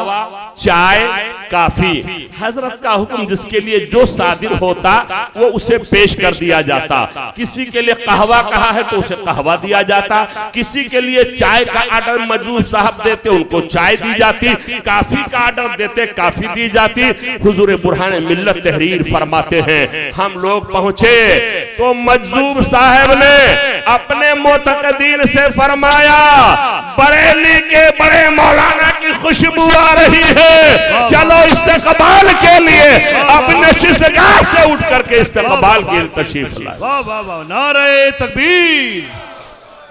चाय, काफी। हजरत का हुक्म जिसके लिए जो सादिर होता वो उसे पेश कर दिया जाता। किसी के लिए कहवा कहा है तो उसे कहवा दिया जाता, किसी के लिए चाय का आर्डर मजजूब साहब देते उनको चाय दी जाती, काफी का आर्डर देते काफी दी जाती। हुजूर बुरहान मिल्लत तहरीर फरमाते हैं, हम लोग पहुंचे तो मजजूब साहब ने अपने मोतकदीन से फरमाया, बरेली के बड़े मौलाना की खुशबू आ रही है, चलो इस्तकबाल के लिए अपने शिष्टगाह से उठ करके इस्तकबाल की तशरीफ लाए। वाह वाह वाह, नारे तकबीर,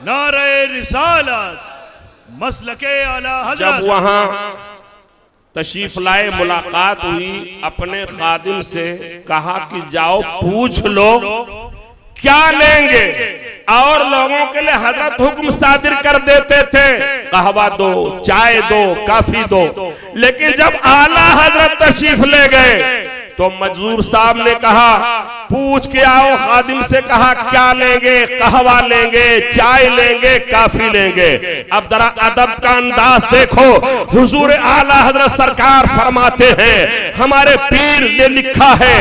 नारे रिसालत, मसलके आला हजरत। जब वहां तशरीफ लाए, मुलाकात हुई, अपने खादिम से कहा कि जाओ पूछ लो क्या लेंगे, और लोगों के लिए हजरत हुक्म सादिर कर देते थे, कहवा दो, चाय दो, काफी दो। लेकिन जब आला हजरत तशरीफ ले गए तो मजदूर साहब ने कहा पूछ के आओ, खादिम से कहा क्या लेंगे, कहवा लेंगे, चाय लेंगे, काफी लेंगे। अब जरा अदब का अंदाज देखो, हुजूर आला हजरत सरकार फरमाते हैं, हमारे पीर ने लिखा है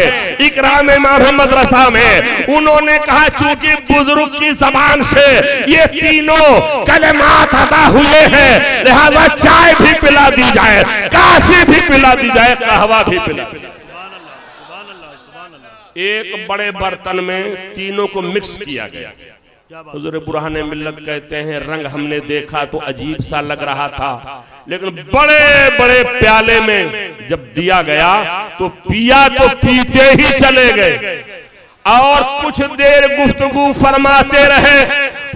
इकराम इमाम मोहम्मद रजा में, उन्होंने कहा चूंकि बुजुर्ग की जबान से ये तीनों कलमात अदा हुए हैं, लिहाजा चाय भी पिला दी जाए, काफी भी पिला दी जाए, कहवा भी पिला दी जाए। एक बड़े बर्तन में तीनों को मिक्स किया गया। हुजूर बुरहाने मिल्लत कहते हैं, रंग हमने देखा तो अजीब सा लग रहा था, लेकिन बड़े बड़े प्याले में जब दिया गया तो पिया तो पीते ही चले गए। और कुछ देर गुफ्तगू फरमाते रहे।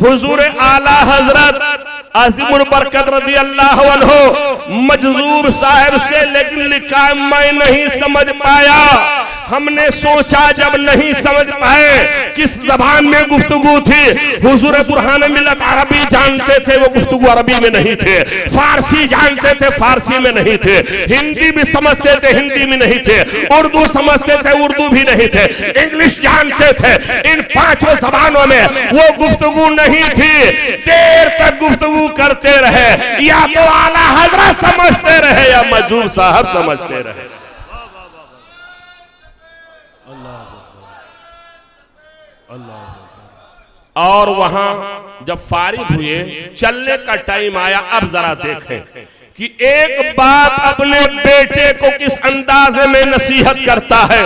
हुजूर आला हजरत आसिमुल बरकत रज़ी अल्लाहु अन्हु मजजूब साहब से लेकिन लिखा मैं नहीं समझ पाया। हमने सोचा जब नहीं समझ पाए किस जबान में गुफ्तगू थी। हुजूर बुरहान मिल्लत अरबी जानते थे, वो गुफ्तगू अरबी में नहीं थे। फारसी जानते थे, फारसी में नहीं थे। हिंदी भी समझते थे, हिंदी में नहीं थे। उर्दू समझते थे, उर्दू भी नहीं थे। इंग्लिश जानते थे। इन पांचों जबानों में वो गुफ्तगू नहीं थी। देर तक गुफ्तगू करते रहे, या तो आला हजरत समझते रहे या मजदूर साहब समझते रहे। और वहां जब फारिग हुए, चलने का टाइम आया। अब जरा देखें कि एक बाप अपने बेटे को किस अंदाजे में नसीहत करता है।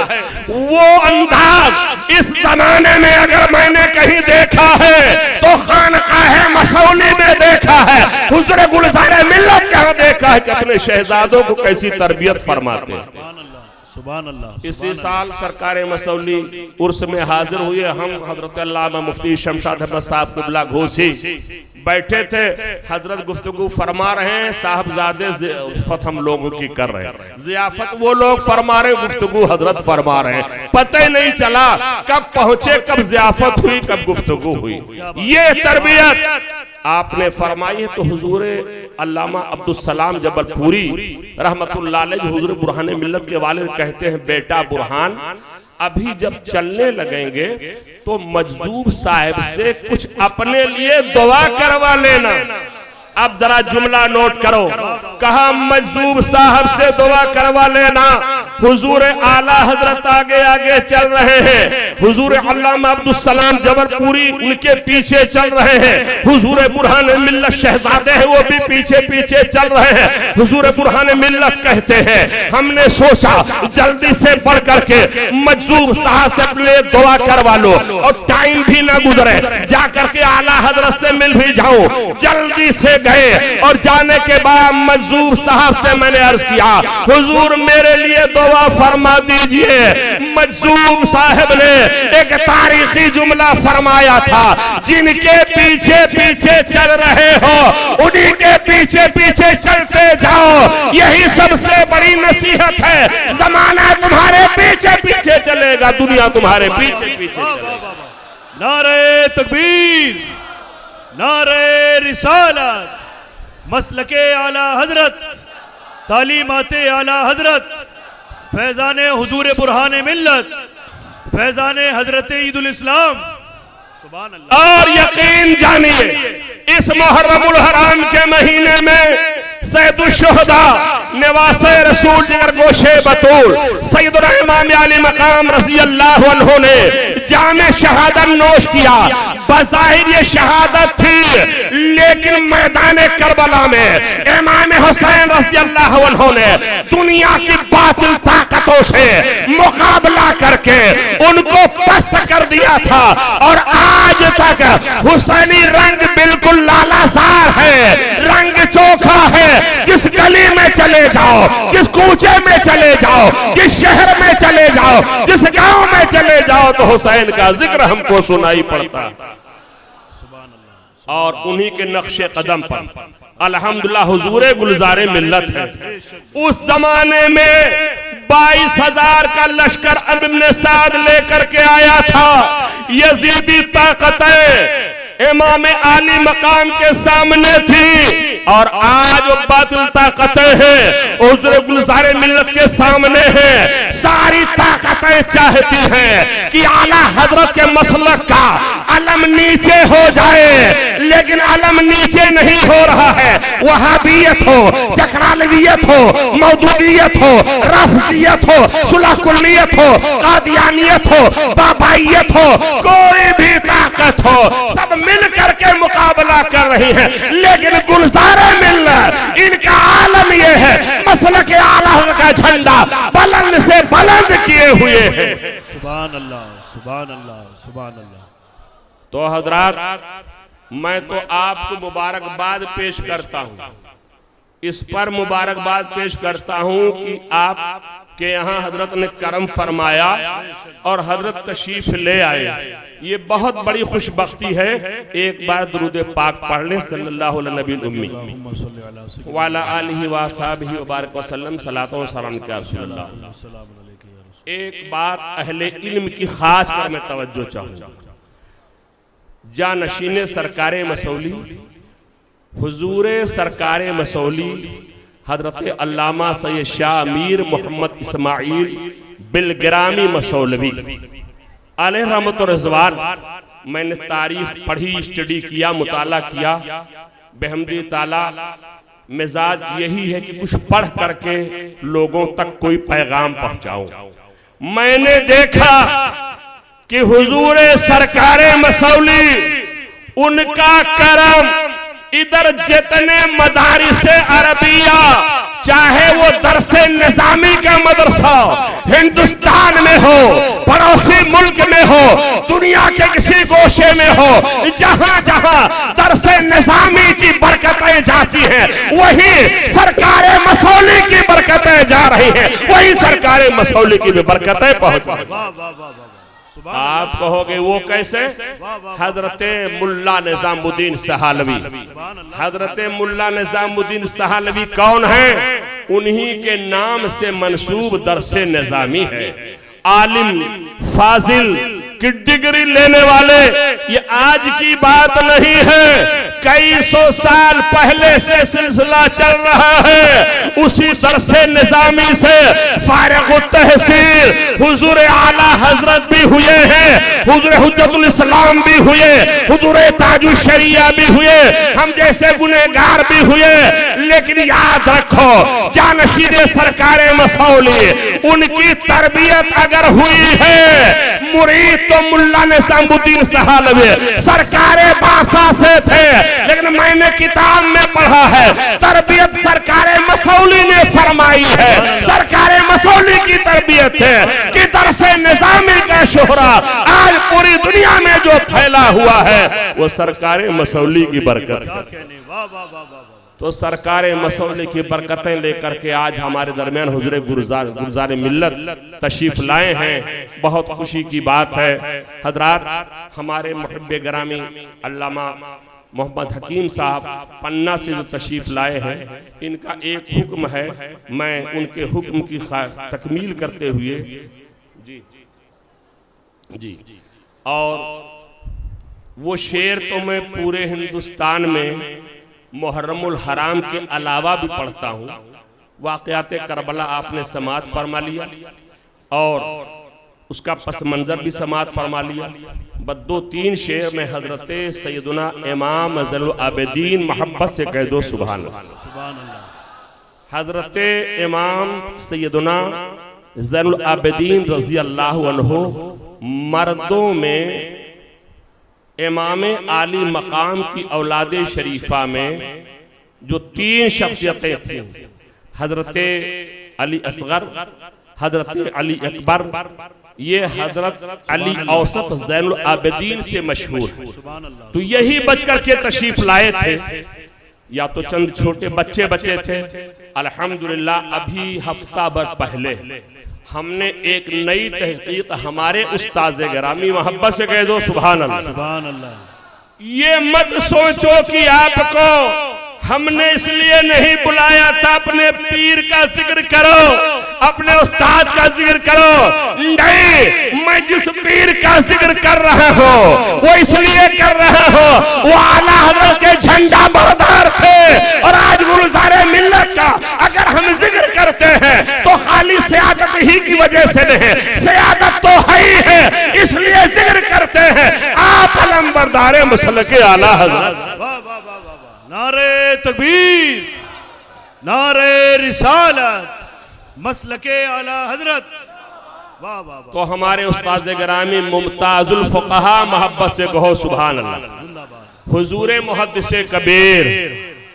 वो अंदाज इस जमाने में अगर मैंने कहीं देखा है तो खानकाहे मसौली में देखा है, हुज़ूर गुलज़ारे मिल्लत यहाँ देखा है कि अपने शहजादों को कैसी तरबियत फरमाते हैं। सुभान अल्लाह। इसी साल सरकार मसौली उर्स में हाजिर हुए। हम हजरत अल्लामा मुफ्ती शमशाद अहमद साहब क़िबला घोसी बैठे थे। हजरत गुफ्तगू फरमा रहे हैं, साहबजादे ज़ियाफत हम लोगों की कर रहे हैं। ज़ियाफत वो लोग फरमा रहे, गुफ्तगू हजरत फरमा रहे हैं। पता ही नहीं चला कब पहुंचे, कब ज़ियाफत हुई, कब गुफ्तगू हुई। ये तरबियत आपने फरमाई है। तो हुजूर अल्लामा अब्दुल सलाम जबलपुरी रहमतुल्लाह अलैह हुजूर बुरहान मिल्लत के वालिद कहते हैं, बेटा बुरहान अभी जब चलने लगेंगे तो मजदूब साहब से कुछ अपने लिए दुआ करवा लेना। अब जरा जुमला नोट करो, कहा मजदूब साहब से दुआ करवा लेना। हुजूर आला हजरत आगे आगे चल रहे हैं, हुजूर अल्लामा अब्दुल सलाम जबलपुरी उनके पीछे चल रहे हैं, हुजूर बुरहान मिल्लत शहजादे हैं वो भी पीछे पीछे चल रहे हैं। हुजूर बुरहान मिल्लत कहते हैं हमने सोचा जल्दी से बढ़ करके मजदूर साहब से अपने दुआ करवा लो और टाइम भी ना गुजरे, जा करके आला हजरत से मिल भी जाऊं। जल्दी से गए और जाने के बाद मजदूर साहब से मैंने अर्ज किया हुजूर मेरे लिए दुआ फरमा दीजिए। मजदूर साहब ने एक तारीखी जुमला फरमाया था, जिनके पीछे पीछे चल रहे हो उन्हीं के पीछे पीछे चलते जाओ, यही सबसे बड़ी नसीहत है। जमाना तुम्हारे पीछे पीछे चलेगा, दुनिया तुम्हारे पीछे पीछे चलेगा। नारे तकबीर, नारे रिसालत, मसलके आला हजरत, तालीमाते आला हजरत, फैजाने हुजूर बुरहान मिल्लत, फैजाने हजरत ईदुल इस्लाम। सुभान अल्लाह। और यकीन जानिए इस मुहर्रमुल हराम के महीने में सैयदुल शुहदा नवासे रसूल जिगर गोशे बतूल सैयदुल इमाम अली मकाम रज़ी अल्लाह अन्हु ने जामे शहादत नोश किया। बज़ाहिर ये शहादत थी, लेकिन मैदान करबला में इमाम हुसैन रज़ी अल्लाह अन्हु ने दुनिया की बातिल ताकतों से मुकाबला करके उनको पस्त कर दिया था। और आज तक हुसैनी रंग बिल्कुल लालासार है, रंग चोखा है। जिस गली में चले जाओ, जिस कूचे में चले जाओ, जिस शहर में चले जाओ, जिस गांव में चले जाओ तो हुसैन का जिक्र हमको सुनाई पड़ता। और उन्हीं के नक्शे कदम पर अल्हम्दुलिल्लाह हुजूरे गुलजारे मिल्लत है। उस जमाने में 22,000 का लश्कर इब्न साद लेकर के आया था। यजीदी ताकतें इमाम आली मकाम के सामने थी और आज बातिल ताकतें हैं हुजूर गुलजारे मिल्लत के सामने हैं। सारी ताकतें चाहती हैं कि आला हजरत के मसलक का अलम नीचे हो जाए, लेकिन अलम नीचे नहीं हो रहा है। वहाबियत हो, चकरालवियत हो, मौदूदियत हो, रफजियत हो, सुलहकुल्लियत हो, कादियानियत हो, बाबाइयत हो, कोई भी ताकत हो, सब मिल करके मुकाबला कर रही है। लेकिन गुलजारे मिल्लत इनका आलम यह है मसलक आला का झंडा बुलंद से बुलंद किए हुए हैं। सुभान अल्लाह, सुभान अल्लाह, सुभान अल्लाह। तो हजरात मैं तो आपको मुबारकबाद पेश करता हूँ, इस पर मुबारकबाद पेश करता हूँ कि आप के यहाँ हजरत ने करम फरमाया और हजरत तशरीफ ले आए। ये बहुत बड़ी खुशबख्ती है। एक बार दुरूद पाक पढ़ लें सल्लल्लाहु अलैहि नबी उम्मी वाला आलिहि व असहाबिहि व बारक वसल्लम सलातो व सलाम के रसूलुल्लाह। एक बात अहले इल्म की खास कर मैं तवज्जो चाहूँगा। जानशीने सरकारे मसौली हुजूरे सरकारे मसौली हजरत अल्लामा सैयद शाह मीर मोहम्मद इस्माइल बिलग्रामी मसौलवी अलैहि रहमत व रिज़वान। मैंने तारीख पढ़ी, स्टडी किया, मुताला किया। बेहमदी ताला मिजाज यही है कि कुछ पढ़ करके लोगों तक कोई पैगाम पहुंचाऊं। मैंने देखा कि हुजूरे सरकारे मसौली उनका करम इधर जितने मदारिसे अरबिया, चाहे वो दरसे निजामी का मदरसा हिंदुस्तान में हो, पड़ोसी मुल्क में हो, दुनिया के किसी गोशे में हो, जहां जहां दरसे निजामी की बरकतें जाती हैं वही सरकारे मसौली की बरकतें जा रही हैं, वही सरकारे मसौली की भी बरकतें पहुंच। आप कहोगे वो कैसे? हजरते मुल्ला निजामुद्दीन सहालवी। हजरते मुल्ला निजामुद्दीन सहालवी कौन है? उन्हीं के नाम से मंसूब दरसे निजामी है। आलिम फाजिल की डिग्री लेने वाले, ये आज की बात नहीं है। कई सौ साल पहले से सिलसिला चल रहा है। उसी दरस निजामी से फारिग तहसील हुजूर आला हजरत भी हुए हैं, हुजूर हुज्जतुल इस्लाम भी हुए, हुजूर ताजुल शरिया भी हुए, हम जैसे गुनहगार भी हुए। लेकिन याद रखो, जानशीन सरकारे मसौली उनकी तरबियत अगर हुई है, मुरीद तो मुल्ला निजामुद्दीन सहालवी सरकारे बासा से थे, लेकिन मैंने किताब में पढ़ा है तरबियत सरकारे मसौली ने फरमाई है। सरकारे मसौली की तरबियत है कि दरस निजामी का शोहरा आज पूरी दुनिया में जो फैला हुआ है वो सरकारे मसौली की बरकत है। तो सरकारे मसौली की बरकतें लेकर के आज हमारे दरमियान हुजूर गुलजार मिल्लत तशरीफ लाए हैं। बहुत खुशी की बात है। हजरात, हमारे मुहब्बे ग्रामी अल्लामा मोहम्मद हकीम साहब पन्ना से जो तशरीफ लाए हैं, इनका एक हुक्म है, मैं उनके हुक्म की तकमील करते हुए जी और वो शेर तो मैं पूरे हिंदुस्तान में मुहर्रमुल हराम के अलावा भी पढ़ता हूँ। वाक़यात करबला आपने समाअत फरमा लिया और उसका पस मंजर भी समाअत फरमा लिया। बस 2-3 शेर में हजरत सैयदुना इमाम ज़ैनुल आबिदीन मोहब्बत से कह दो सुभान अल्लाह। हजरत इमाम सैयदुना ज़ैनुल आबिदीन रज़ी अल्लाहु अन्हु मर्दों में इमाम आली मकाम की औलादे शरीफा में जो 3 शख्सियतें थीं, हजरत अली असगर, हजरत अली अकबर, ये हजरत अली औसत ज़ैनुल आबिदीन से मशहूर है। तो यही बचकर के तशरीफ लाए थे, या तो चंद छोटे बच्चे बचे थे। अल्हम्दुलिल्लाह अभी हफ्ता भर पहले हमने एक नई तहकीक हमारे उस्ताद गिरामी मोहब्बत से कह दो सुभान अल्लाह। ये मत सोचो कि आपको हमने इसलिए नहीं बुलाया था अपने पीर का जिक्र करो, अपने उस्ताद का जिक्र करो। नहीं, मैं जिस पीर का जिक्र कर रहा हूँ वो इसलिए कर रहा हूँ, वो आला हज़रत के झंडा बरदार थे। और आज गुलज़ारे मिल्लत का अगर हम जिक्र करते हैं तो खाली सियादत ही की वजह से नहीं, सियादत तो है ही है, इसलिए जिक्र करते हैं। आप अलंबरदारे मुसल्लके आला हज़रत। नारे तकबीर, नारे रिसालत, मसलके आला हजरत। वाह वाह। तो हमारे उस्ताद गिरामी मुमताजुल फुक़हा मोहब्बत से कहो सुभान अल्लाह। हुजूर मुहद्दिसे कबीर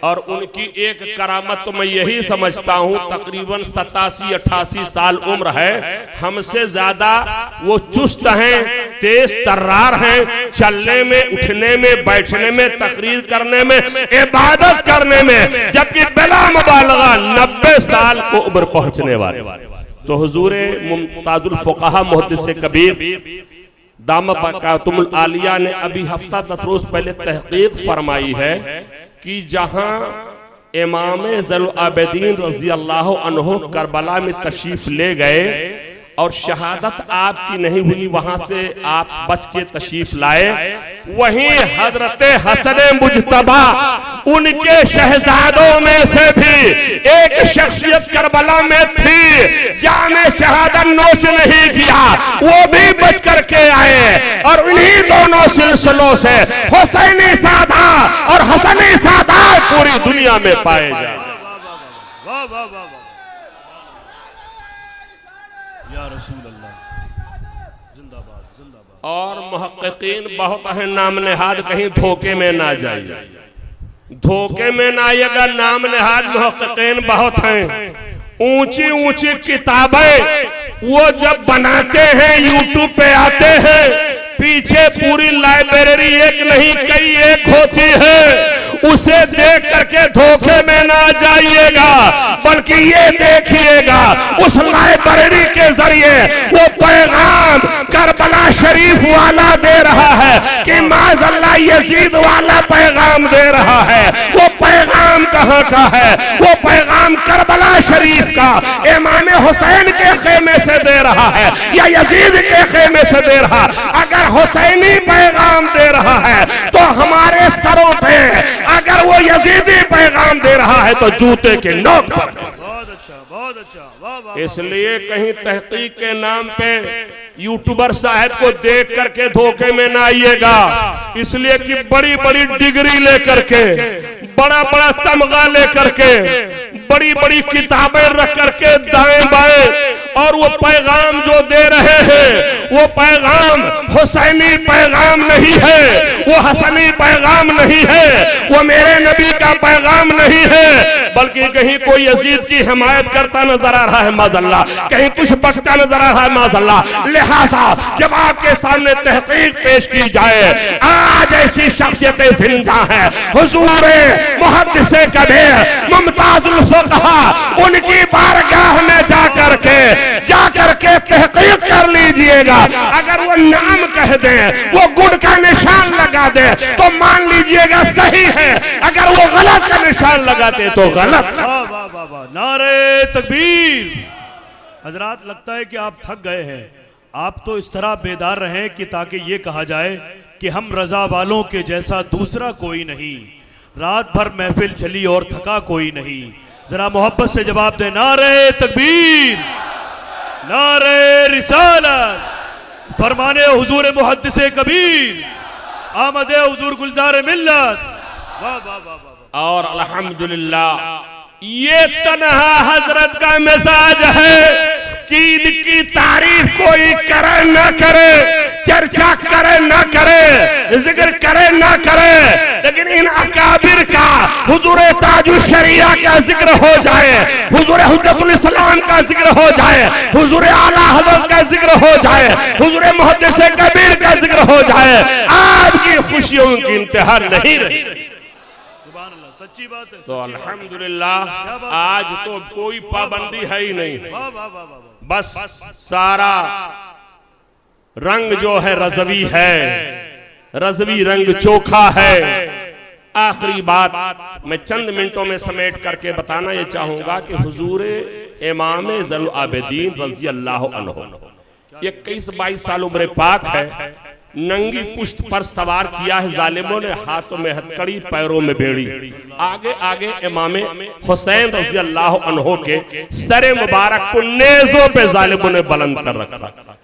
और उनकी एक करामत तो मैं यही समझता हूँ, तकरीबन 87-88 साल उम्र है, हमसे ज्यादा वो चुस्त हैं, तेज तर्रार हैं, चलने में, उठने में, बैठने में, तकरीर करने में, इबादत करने में, जबकि बिला मुबालगा 90 साल को उम्र पहुंचने वाले। तो हुजूर मुमताजुल फुक़हा मुहद्दिसे कबीर दाम बरकातुहुल आलिया ने अभी हफ्ता 10 रोज पहले तहकीक फरमाई है कि जहां इमाम ज़ैनुल आबिदीन रज़ी अल्लाहु अन्हु करबला में तशरीफ ले गए और शहादत आपकी नहीं हुई, वहां से आप बच के तशरीफ लाए। वहीं हजरत हसन मुज्तबा उनके शहजादों में से भी एक शख्सियत करबला में थी, जाने शहादत नोश नहीं किया, वो भी बच करके आए। और उन्हीं दोनों सिलसिलों से हुसैनी सादात और हसनी सादात पूरी दुनिया में पाए जाए। वाह वाह वाह या रसूल अल्लाह, जिंदाबाद जिंदाबाद। और मुहक्किकीन बहुत है, नाम नेहाद कहीं धोखे में ना जाइए, धोखे में ना आइएगा। नाम नेहाद मुहक्किकीन बहुत हैं, ऊंची ऊंची किताबें वो जब बनाते हैं यूट्यूब पे आते हैं, पीछे पूरी लाइब्रेरी एक नहीं कई एक होती है। उसे देख करके धोखे में ना जाइएगा, बल्कि ये देखिएगा उस लाइब्रेरी के जरिए वो पैगाम करबला शरीफ वाला दे रहा है कि माज़अल्लाह यजीद वाला पैगाम दे रहा है। वो पैगाम कहाँ का है? वो पैगाम करबला शरीफ का इमाम हुसैन के खेमे से दे रहा है या यजीद के खेमे से दे रहा। अगर हुसैनी पैगाम दे रहा है तो हमारे सरों पे यजीदी पैगाम दे रहा है तो जूते के नोक पर। बहुत अच्छा, बहुत अच्छा, वाह वाह। इसलिए कहीं तहकीक के नाम पे यूट्यूबर साहब को देख करके धोखे में ना आइएगा, इसलिए कि बड़ी बड़ी डिग्री लेकर के, बड़ा बड़ा तमगा लेकर के, बड़ी बड़ी किताबें रख करके दाएं बाएं, और वो पैगाम जो दे रहे हैं वो पैगाम हुसैनी पैगाम नहीं है, वो हसनी पैगाम नहीं है, वो मेरे नबी का पैगाम नहीं है, बल्कि कहीं कोई यजीद की हिमायत करता नजर आ रहा है माज़अल्लाह, कहीं कुछ बचता नजर आ रहा है माज़अल्लाह। लिहाजा जब आपके सामने तहकीक पेश की जाए, आज ऐसी शख्सियतें जिंदा है, हुजूर मुहद्दिसे कबीर मुमताजुल फुक़हा, उनकी बारगाह में जाकर के तहकीक कर लीजिएगा। अगर वो नाम कह दे, वो गुड का निशान लगा दे तो मान लीजिएगा सही है, अगर वो गलत का निशान लगाते तो गलत। वाह वाह वाह वाह, नारे तकबीर। हजरात, लगता है कि आप थक गए हैं। आप तो इस तरह बेदार रहें कि ताकि ये कहा जाए कि हम रजा वालों के जैसा दूसरा कोई नहीं, रात भर महफिल चली और थका कोई नहीं। जरा मोहब्बत से जवाब दे, नारे तकबीर, नारे रिसालत, फरमाने हुजूर मुहद्दिसे कबीर, आमदे हुजूर गुलजार मिल्लत। वाह वाह वाह वाह। और अल्हम्दुलिल्लाह ये तन्हा हजरत का मिजाज है कि ईद की तारीफ कोई करे ना करे, चर्चा करे ना करे, जिक्र करे ना करे, लेकिन इन अकाबिर का, हुजूर ताजुल शरिया का जिक्र हो जाए, हुजूर हुज्जतुल इस्लाम का जिक्र हो जाए, हुजूर आला हज़रत का जिक्र हो जाए, हुजूर मुहद्दिसे कबीर का जिक्र हो जाए, आपकी खुशियों की इंतहा नहीं रही। सच्ची बात है। तो अल्हम्दुलिल्लाह आज तो कोई पाबंदी है ही नहीं, बस सारा रंग जो है रजवी है, रजवी रंग चोखा है। आखिरी बात मैं चंद मिनटों में समेट करके बताना ये चाहूंगा कि हुजूर इमाम ज़ैनुल आबिदीन रज़ी अल्लाह अन्हु 21-22 साल उम्र पाक है, नंगी पुश्त पर सवार किया है जालिमों ने, हाथों में हथकड़ी, पैरों में बेड़ी। आगे आगे इमाम हुसैन रज़ी अल्लाह अन्हु के सरे मुबारक को नेज़ों पे जालिमों ने बुलंद कर रखा,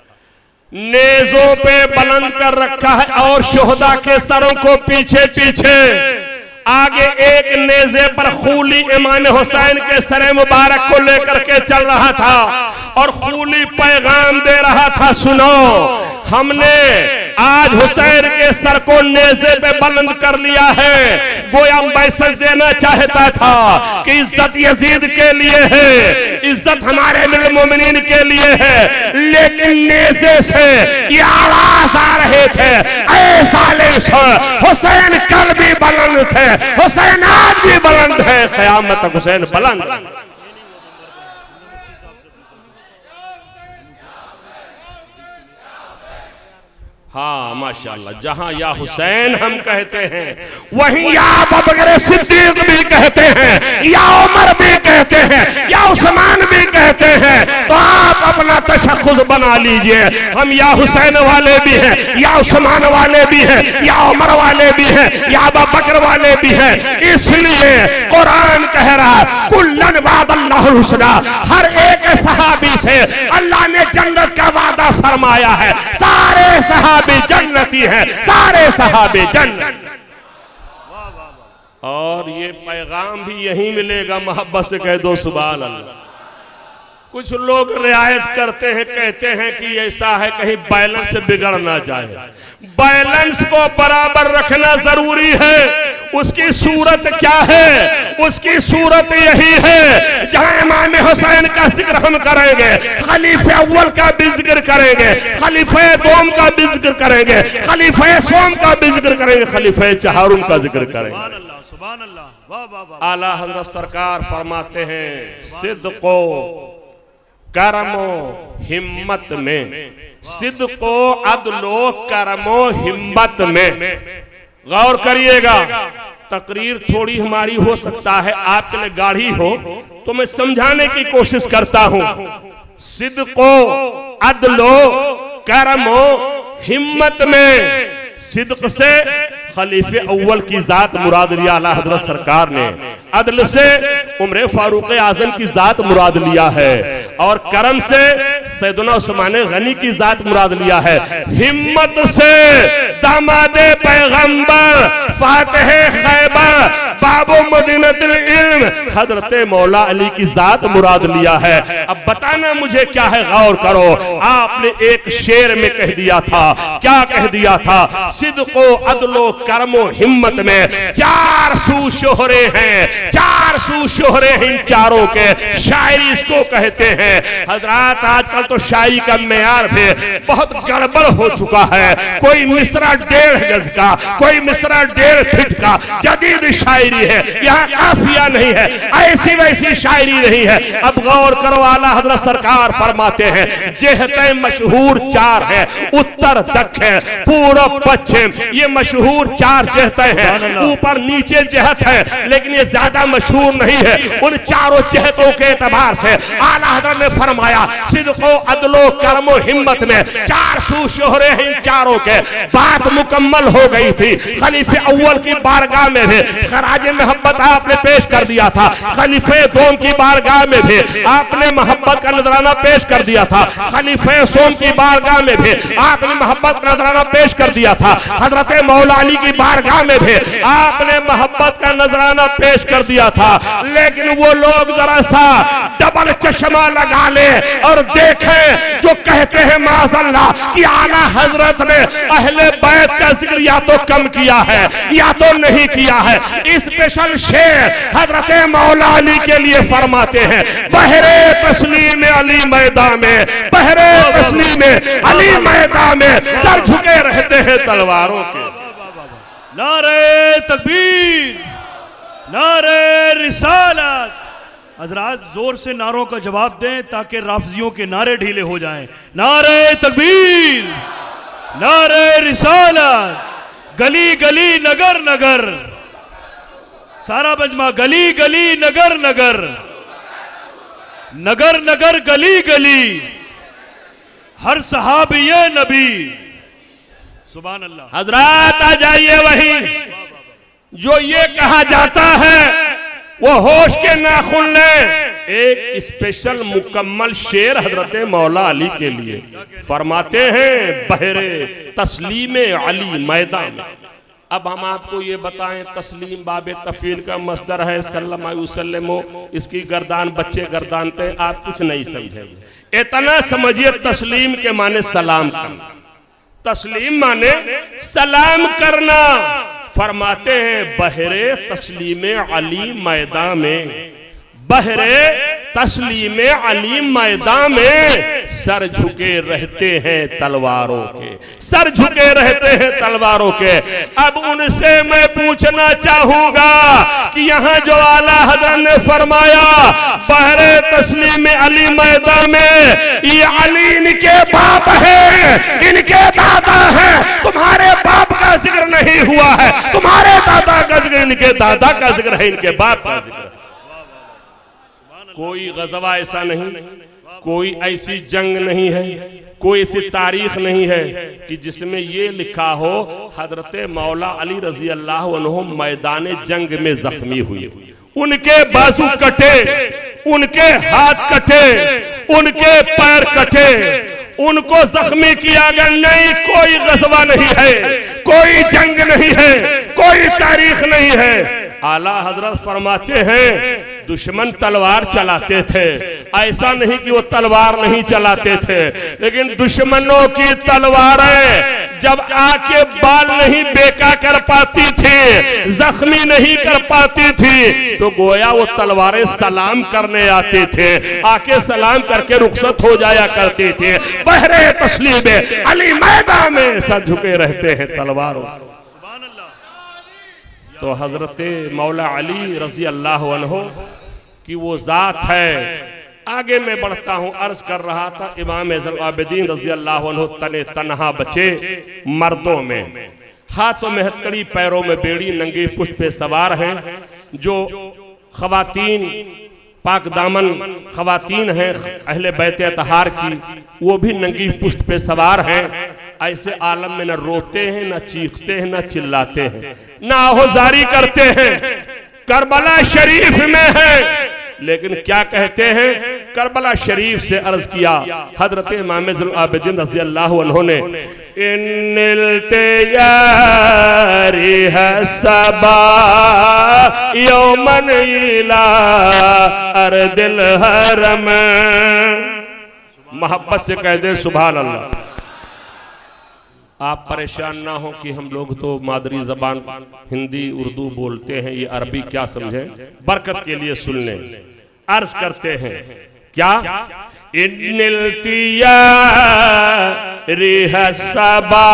नेज़ों पे बुलंद कर रखा है, और शुहदा के सरों को पीछे पीछे। आगे एक नेज़े पर खूली इमाम हुसैन के सरे मुबारक को लेकर के चल रहा था, और खूली पैगाम दे रहा था, सुनो हमने आज हुसैन के सर को नेज़े पे बुलंद कर लिया है। गोया मैसेज देना चाहता था कि इज्जत यजीद के लिए है, इज्जत हमारे अमीरुल मोमिनीन के लिए है, लेकिन नेज़े से ये आवाज आ रहे थे, ऐ सालिस, हुसैन कल भी बुलंद थे, हुसैन आज भी बुलंद है, क़यामत तक हुसैन बुलंद। हाँ माशाअल्लाह, जहां या हुसैन हम कहते हैं वहीं या अबू बकर सिद्दीक भी कहते हैं, या उमर भी कहते हैं, या उस्मान भी कहते हैं। तो आप अपना तशख़्ख़ुस बना लीजिए, हम या हुसैन वाले भी हैं, या उस्मान वाले भी हैं, या उमर वाले भी हैं, या अबू बकर वाले भी हैं। इसलिए कुरान कह रहा है कुल्लन वादल्लाहुल हुस्ना, हर एक सहाबी से अल्लाह ने जन्नत का वादा फरमाया है। सारे सहाबी जन्नती है, सारे सहाबे जन्नत। और ये पैगाम भी यहीं मिलेगा, मोहब्बत से कह दो सुभान अल्लाह। कुछ लोग रियायत करते हैं, कहते हैं कि ऐसा है कहीं बैलेंस बिगड़ ना जाए। बैलेंस को बराबर रखना जरूरी है। उसकी सूरत क्या है? उसकी सूरत यही है, जहां इमाम हुसैन का जिक्र हम करेंगे, खलीफे अव्वल का भी जिक्र करेंगे, खलीफे दोम का भी जिक्र करेंगे, खलीफे सोम का भी जिक्र करेंगे, खलीफे चहारुम का जिक्र करेंगे। सुभान अल्लाह, वाह वाह वाह। आला हज़रत सरकार फरमाते हैं सिद्क़ो करमो हिम्मत में, सिद्क़ो अदलो करमो हिम्मत में। गौर करिएगा, तकरीर थोड़ी हमारी हो सकता है आपके लिए गाढ़ी हो, तो मैं समझाने की कोशिश करता हूं। सिद्क़ो अदलो करमो हिम्मत में, सिद्क़ से खलीफे अव्वल की जात मुराद लिया आला हजरत सरकार ने, अदल से उमर फारूक आजम की जात मुराद लिया है, और करम से सैयदना उस्मान गनी की जात मुराद लिया है, हिम्मत से दामादे पैगंबर फातिह खैबर बाबो मदीनतुल इल्म हजरत मौला अली की जात मुराद लिया है। अब बताना मुझे क्या है, गौर करो। आपने एक शेर में कह दिया था, क्या कह दिया था, सिद्को अदलो करमो हिम्मत में 4 सू शोहरे हैं, 4 सू शोहरे हैं इन चारों के, शायरी इसको कहते हैं। हजरात आजकल तो शायरी का मेयार भी बहुत गड़बड़ हो चुका है, कोई मिसरा 1.5 गज का, कोई मिसरा 1.5 फीट का जदीद शायरी है, यहाँ काफिया नहीं है, ऐसी वैसी शायरी नहीं है। अब गौर करो, आला हजरत सरकार फरमाते हैं जेहते मशहूर 4 है, उत्तर दक्षिण पूर्व पश्चिम, ये मशहूर 4 जेहते हैं, ऊपर नीचे जेहत है, लेकिन ये ज्यादा मशहूर नहीं है। उन चारों जेहतों के एतबार से आला हजरत ने फरमाया सिद्को अदलो करमो हिम्मत में 4 सू शोहरे हैं इन चारों के। बात मुकम्मल हो गई थी, खलीफे अव्वल की बारगाह में भी खराजे मोहब्बत आपने पेश कर दिया था, खलीफे दोम की बारगाह में भी आपने मोहब्बत का नजराना पेश कर दिया था, खलीफे सोम की बारगाह में भी आपने मोहब्बत का नजराना पेश कर दिया था, हजरत मौला अली की बारगाह में भी आपने मोहब्बत का नजराना पेश कर दिया था। लेकिन वो लोग जरा सा डबल चश्मा लगा ले और देखे जो कहते हैं माशअल्लाह कि आला हजरत ने अहले बैत का जिक्र या तो कम किया है या तो नहीं किया है। स्पेशल शेर हजरत मौला अली के लिए फरमाते हैं, बहरे तस्लीम अली मैदान में, बहरे तस्लीम अली मैदान में सर झुके रहते हैं तलवारों के। नारे तकबीर, नारे रिसालत। हजरात जोर से नारों का जवाब दें ताकि राफजियों के नारे ढीले हो जाएं। नारे तकबीर, नारे रिसालत। गली गली नगर नगर, सारा बजमा, गली गली नगर नगर, नगर नगर गली गली, हर सहाबी ये नबी। सुभान अल्लाह। हजरात आ जाइए, वही जो ये कहा जाता है वो होश के नाखून ले। एक स्पेशल मुकम्मल शेर हजरत मौला अली के लिए फरमाते हैं, बहरे तस्लीम अली मैदान में। अब हम आपको ये बताएं, तस्लीम बाबे तफील का मस्दर है, सल्लल्लाहु अलैहि वसल्लम, इसकी गर्दान बच्चे गर्दानते, आप कुछ नहीं समझे। इतना समझिए, तस्लीम के माने सलाम करना, तस्लीम माने सलाम करना। फरमाते हैं बहरे तस्लीम अली मैदान में, बहरे तस्लीम अली मैदान में सर झुके रहते हैं तलवारों के, सर झुके रहते हैं तलवारों के। अब उनसे मैं पूछना चाहूंगा कि यहाँ जो आला हजरत ने फरमाया बहरे तस्लीम अली मैदान में, ये अली इनके बाप है, इनके दादा है, तुम्हारे बाप का जिक्र नहीं हुआ है, तुम्हारे दादा का जिक्र, इनके दादा का जिक्र है, इनके बाप का जिक्र। कोई गज़वा ऐसा नहीं, कोई ऐसी जंग नहीं है, कोई ऐसी तारीख नहीं है कि जिसमें ये लिखा हो हजरत मौला अली रजी अल्लाह अन्हु मैदान जंग में जख्मी हुए, उनके बाजू कटे, उनके हाथ कटे, उनके पैर कटे, उनको जख्मी किया गया। नहीं, कोई गज़वा नहीं है, कोई जंग नहीं है, कोई तारीख नहीं है। आला हजरत फरमाते हैं दुश्मन तलवार चलाते थे, ऐसा नहीं कि वो तलवार नहीं चलाते थे, लेकिन दुश्मनों की तलवारें जब आके बाल नहीं बेका कर पाती थी, जख्मी नहीं कर पाती थी, तो गोया वो तलवारें सलाम करने आते थे, आके सलाम करके रुखसत हो जाया करते थे। बहरे तस्लीम अली मैदान में सर झुके रहते हैं तलवारों। तो हजरत मौला अली रजी अल्लाह अन्हु कि वो जात है। आगे मैं बढ़ता हूँ, अर्ज कर रहा था इमाम आबिदीन रजी अल्लाह अन्हु तने तनहा बचे मर्दों में, हाथों में हथकड़ी, पैरों में बेड़ी, नंगे पुष्ट पे सवार हैं। जो खवातीन पाक दामन खवातीन हैं अहले बैत अतहार की, वो भी नंगी पुष्ट पे सवार हैं। ऐसे आलम में न रोते हैं, न चीखते हैं, न चिल्लाते हैं, न आहोजारी करते हैं। करबला शरीफ में है, लेकिन क्या कहते हैं? करबला शरीफ से अर्ज किया हजरत इमाम ज़ैनुल आबिदीन रज़ी अल्लाहु अन्हु ने, इन्निल तैयारी हसबा यौमन इला अर्दिल हरम। मोहब्बत से कह दे सुभान अल्लाह। आप परेशान ना हो कि हम लोग तो मादरी जबान हिंदी उर्दू बोलते हैं, ये अरबी क्या समझे, बरकत के लिए सुन लें। अर्ज करते हैं क्या? इन्निल तियारी हसबा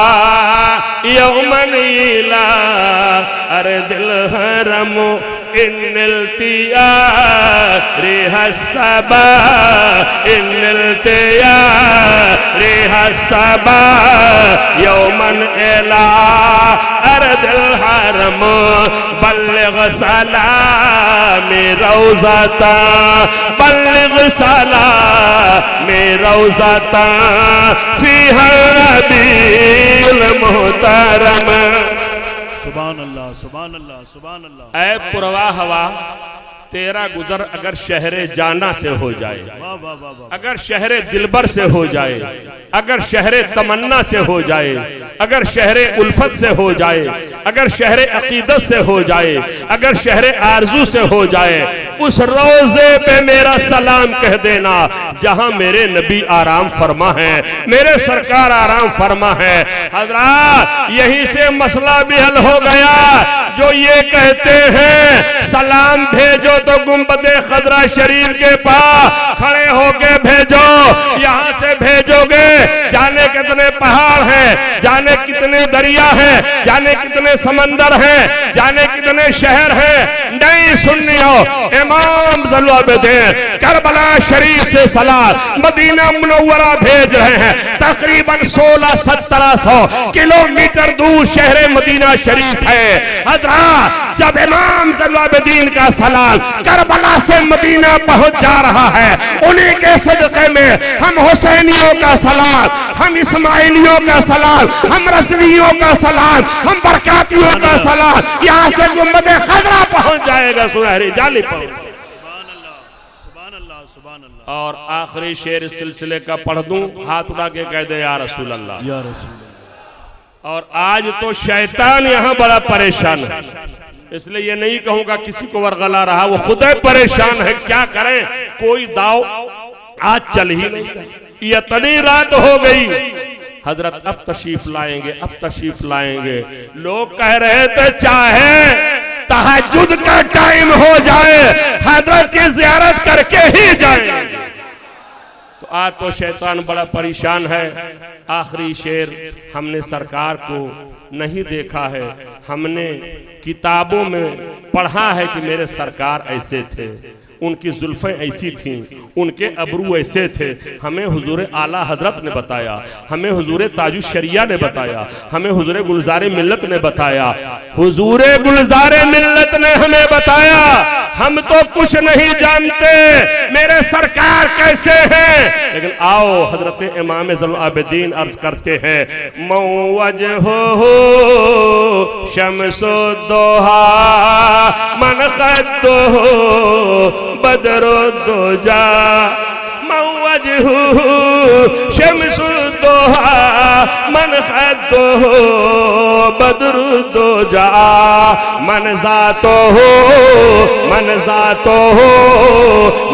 यौमन इला अर्दिल हरम। इन्निल तियारी हसबा, इन्निल तियारी हसबा यौमन इला अर्दिल हरम। बल्लिग सलामी रौज़ता, बल्लिग सलामी रौज़ता फ़ीहा रबीउल मुहतरम। सुभान अल्लाह, सुभान अल्लाह, सुभान अल्लाह। ऐ पुरवा हवा तेरा गुजर अगर शहरे जाना से हो जाए, अगर शहरे दिलबर से हो जाए, अगर शहरे तमन्ना से हो जाए, अगर शहरे उल्फत से हो जाए, अगर शहरे अकीदत से हो जाए, अगर शहरे आरजू से हो जाए, उस रोजे पे मेरा सलाम कह देना जहां मेरे नबी आराम फरमा है, मेरे सरकार आराम फरमा है। हजरात यहीं से मसला भी हल हो गया। जो ये कहते हैं सलाम भेजो तो गुंबदे खजरा शरीफ के पास खड़े होके भेजो, यहाँ से भेजोगे जाने कितने पहाड़ हैं, जाने कितने दरिया हैं, जाने कितने समंदर हैं, जाने कितने शहर हैं। नहीं सुननी हो, इमाम ज़ैनुल आबिदीन करबला शरीफ से सलाम मदीना मुनव्वरा भेज रहे हैं। तकरीबन 1600-1700 किलोमीटर दूर शहर मदीना शरीफ है। हजरात जब इमाम ज़ैनुल आबिदीन का सलाम करबला से मदीना पहुंच जा रहा है, उन्हीं के सदक़े में हम हुसैनियों का सलाम, हम इस्माइलियों का सलाम, हम रज़वियों का सलाम, हम बरकातियों का सलाम यहाँ से गुंबदे खजरा पहुंच जाएगा, सुनहरी जाली पहुंच। और आखिरी शेर इस सिलसिले का पढ़ दूं, हाथ उठा के कह दे या रसूल अल्लाह, या रसूल अल्लाह। और आज तो शैतान यहाँ बड़ा परेशान है, इसलिए ये नहीं कहूंगा किसी को वरगला रहा, वो खुद परेशान है। क्या करें, कोई दाव आज चल ही नहीं, इतनी रात हो गई। हजरत अब तशरीफ लाएंगे, अब तशरीफ लाएंगे। लोग कह रहे थे चाहे तहज्जुद का टाइम हो जाए हजरत की ज़ियारत करके ही जाए। तो आज तो शैतान बड़ा परेशान है। आखिरी शेर हमने सरकार को नहीं देखा है, हमने किताबों में पढ़ा है कि मेरे सरकार ऐसे थे, उनकी जुल्फें ऐसी थीं, उनके अबरू ऐसे थे। हमें हुजूर आला हजरत ने बताया, हमें हुजूर ताजु शरिया ने बताया, हमें हुजूर गुलजारे मिल्लत ने बताया, हुजूर गुलजारे मिल्लत ने हमें बताया। हम तो कुछ नहीं जानते मेरे सरकार कैसे हैं, लेकिन आओ हजरत इमाम ज़ैनुल आबिदीन अर्ज करते हैं, मौवजहो शम्सुद्दोहा मन खद्दोहो बदरुद्दोजा। मौवजहो शम्सुद्दोहा मन खद्दोहो बदरुद्दोजा। मन ज़ातो हो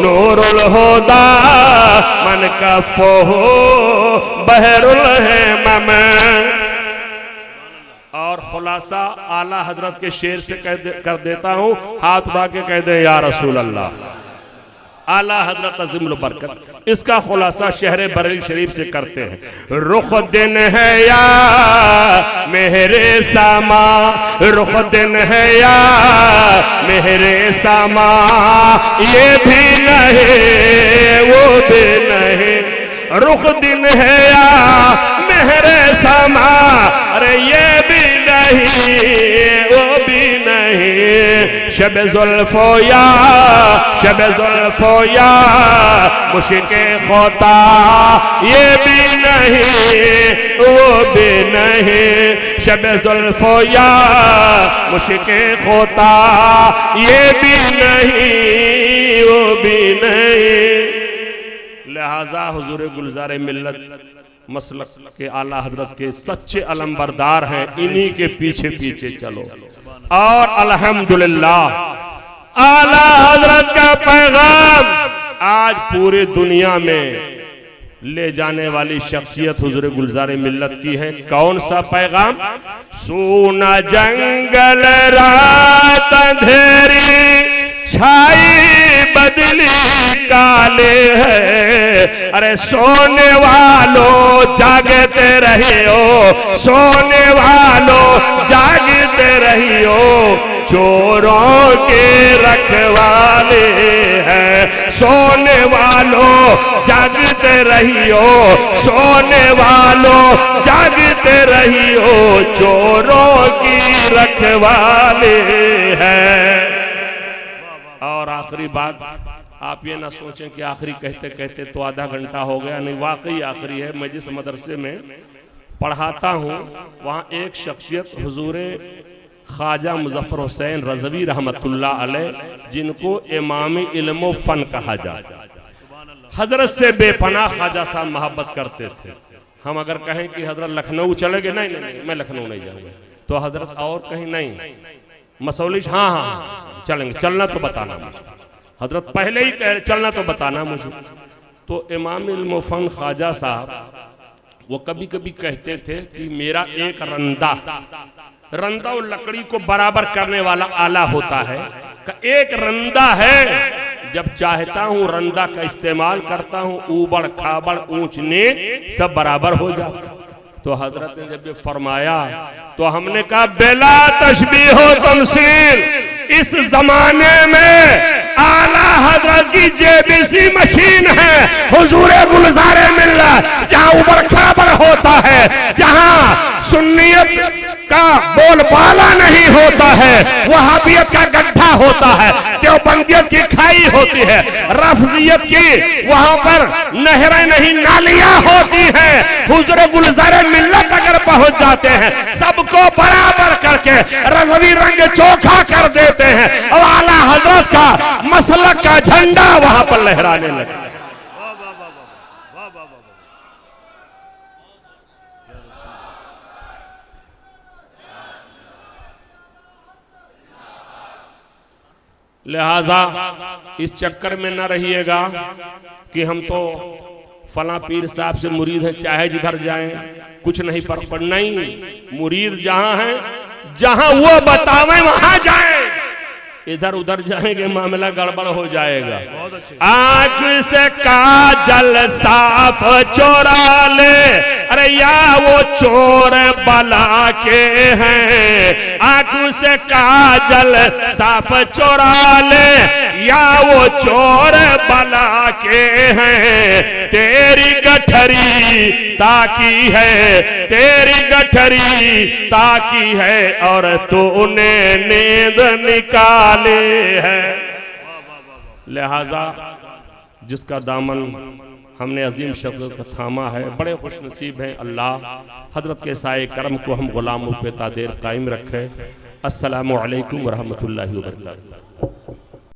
नूरुल हुदा मन कफ़ो हो बहरुल हिमम। और खुलासा आला हजरत के शेर से कर देता हूं, हाथ उठा के कह दे या रसूल अल्लाह। आला हजरत अज़ीमुल बरकत इसका खुलासा शहर बरेली शरीफ से करते हैं। रुख दिन है या मेरे सामा, रुख दिन है या मेरे सामा, ये भी नहीं वो भी नहीं। रुख दिन है या महरे समा, अरे ये भी नहीं वो भी नहीं, शब जुल्फोया शब जुल्फोया मुश्के खोता, ये भी नहीं वो भी नहीं, शब जुल्फोया मुश्के खोता, ये भी नहीं वो भी नहीं। लिहाजा हुजूर गुलजार मिल्लत मसलक के आला हजरत के सच्चे अलमबरदार हैं, इन्हीं के पीछे पीछे चलो। और अल्हम्दुलिल्लाह आला हजरत का पैगाम आज पूरी दुनिया में ले जाने वाली शख्सियत हुजूर गुलजार मिल्लत की है। कौन सा पैगाम? सोना जंगल रात अंधेरी छाई बदली काले है, अरे सोने वालों जागते रहियो, सोने वालों जागते रहियो, चोरों के रखवाले हैं, सोने वालों जागते रहियो, सोने वालों जागते रहियो, चोरों की रखवाले हैं। और आखिरी बात, आप ये ना सोचें कि आखिरी कहते कहते तो आधा घंटा हो गया, नहीं वाकई आखिरी है। मैं जिस मदरसे में पढ़ाता हूँ वहाँ एक शख्सियत हुजूरे ख्वाजा मुजफ्फर हुसैन रज़वी रहमतुल्लाह अलैह, जिनको इमाम इल्म फन कहा जाता, हजरत से बेपनाह ख्वाजा साहब मोहब्बत करते थे। हम अगर कहें कि हजरत लखनऊ चले गए, नहीं नहीं मैं लखनऊ नहीं जाऊँगा, तो हजरत और कहीं नहीं मसौली, हाँ हाँ चलेंगे, चलना तो बताना मुझे, हजरत पहले ही कह चलना तो बताना मुझे। तो इमाम इल्म फन ख्वाजा साहब वो कभी कभी कहते थे कि मेरा एक रंदा, रंदा और लकड़ी को बराबर करने वाला आला होता है, एक रंदा है, जब चाहता हूँ रंदा का इस्तेमाल करता हूँ, ऊबड़ खाबड़ ऊंच नीच सब बराबर हो जाता। तो हजरत ने जब ये फरमाया तो हमने कहा बेला तशबीह हो तमसील, इस जमाने में आला हजरत की जेबीसी मशीन है हुजूर गुलजार मिल्लत, जहाँ ऊबड़ खाबड़ होता है, जहाँ सुन्नियत का बोलबाला नहीं होता है, वहाबियत का गड्ढा होता है, देवबंदियत की खाई होती है, रफजियत की वहां पर नहरें नहीं नालियां होती हैं। हुजूर गुलजार मिल्लत अगर पहुंच जाते हैं, सबको बराबर करके रज़वी रंग चोखा कर देते हैं और आला हजरत का मसलक का झंडा वहां पर लहराने लगता है। लिहाजा इस चक्कर में न रहिएगा कि हम तो फला पीर साहब से मुरीद हैं, चाहे जिधर जाएं कुछ नहीं फर्क पड़, नहीं, मुरीद जहां है, जहां वो बतावे वहां जाएं, इधर उधर जाएंगे मामला गड़बड़ हो जाएगा। आंख से काजल साफ चोरा ले, अरे या वो चोर बला के हैं, आंख से काजल साफ चोरा ले, या वो चोर बला के हैं, तेरी गठरी ताकी है, तेरी गठरी ताकी है और तूने नींद निकाले है। लिहाजा जिसका दामन हमने अजीम शख्स का थामा है, बड़े खुश नसीब हैं। अल्लाह हजरत के साए करम को हम गुलामों पे तादेर कायम रखे। अस्सलामु अलैकुम व रहमतुल्लाहि व बरकातहू।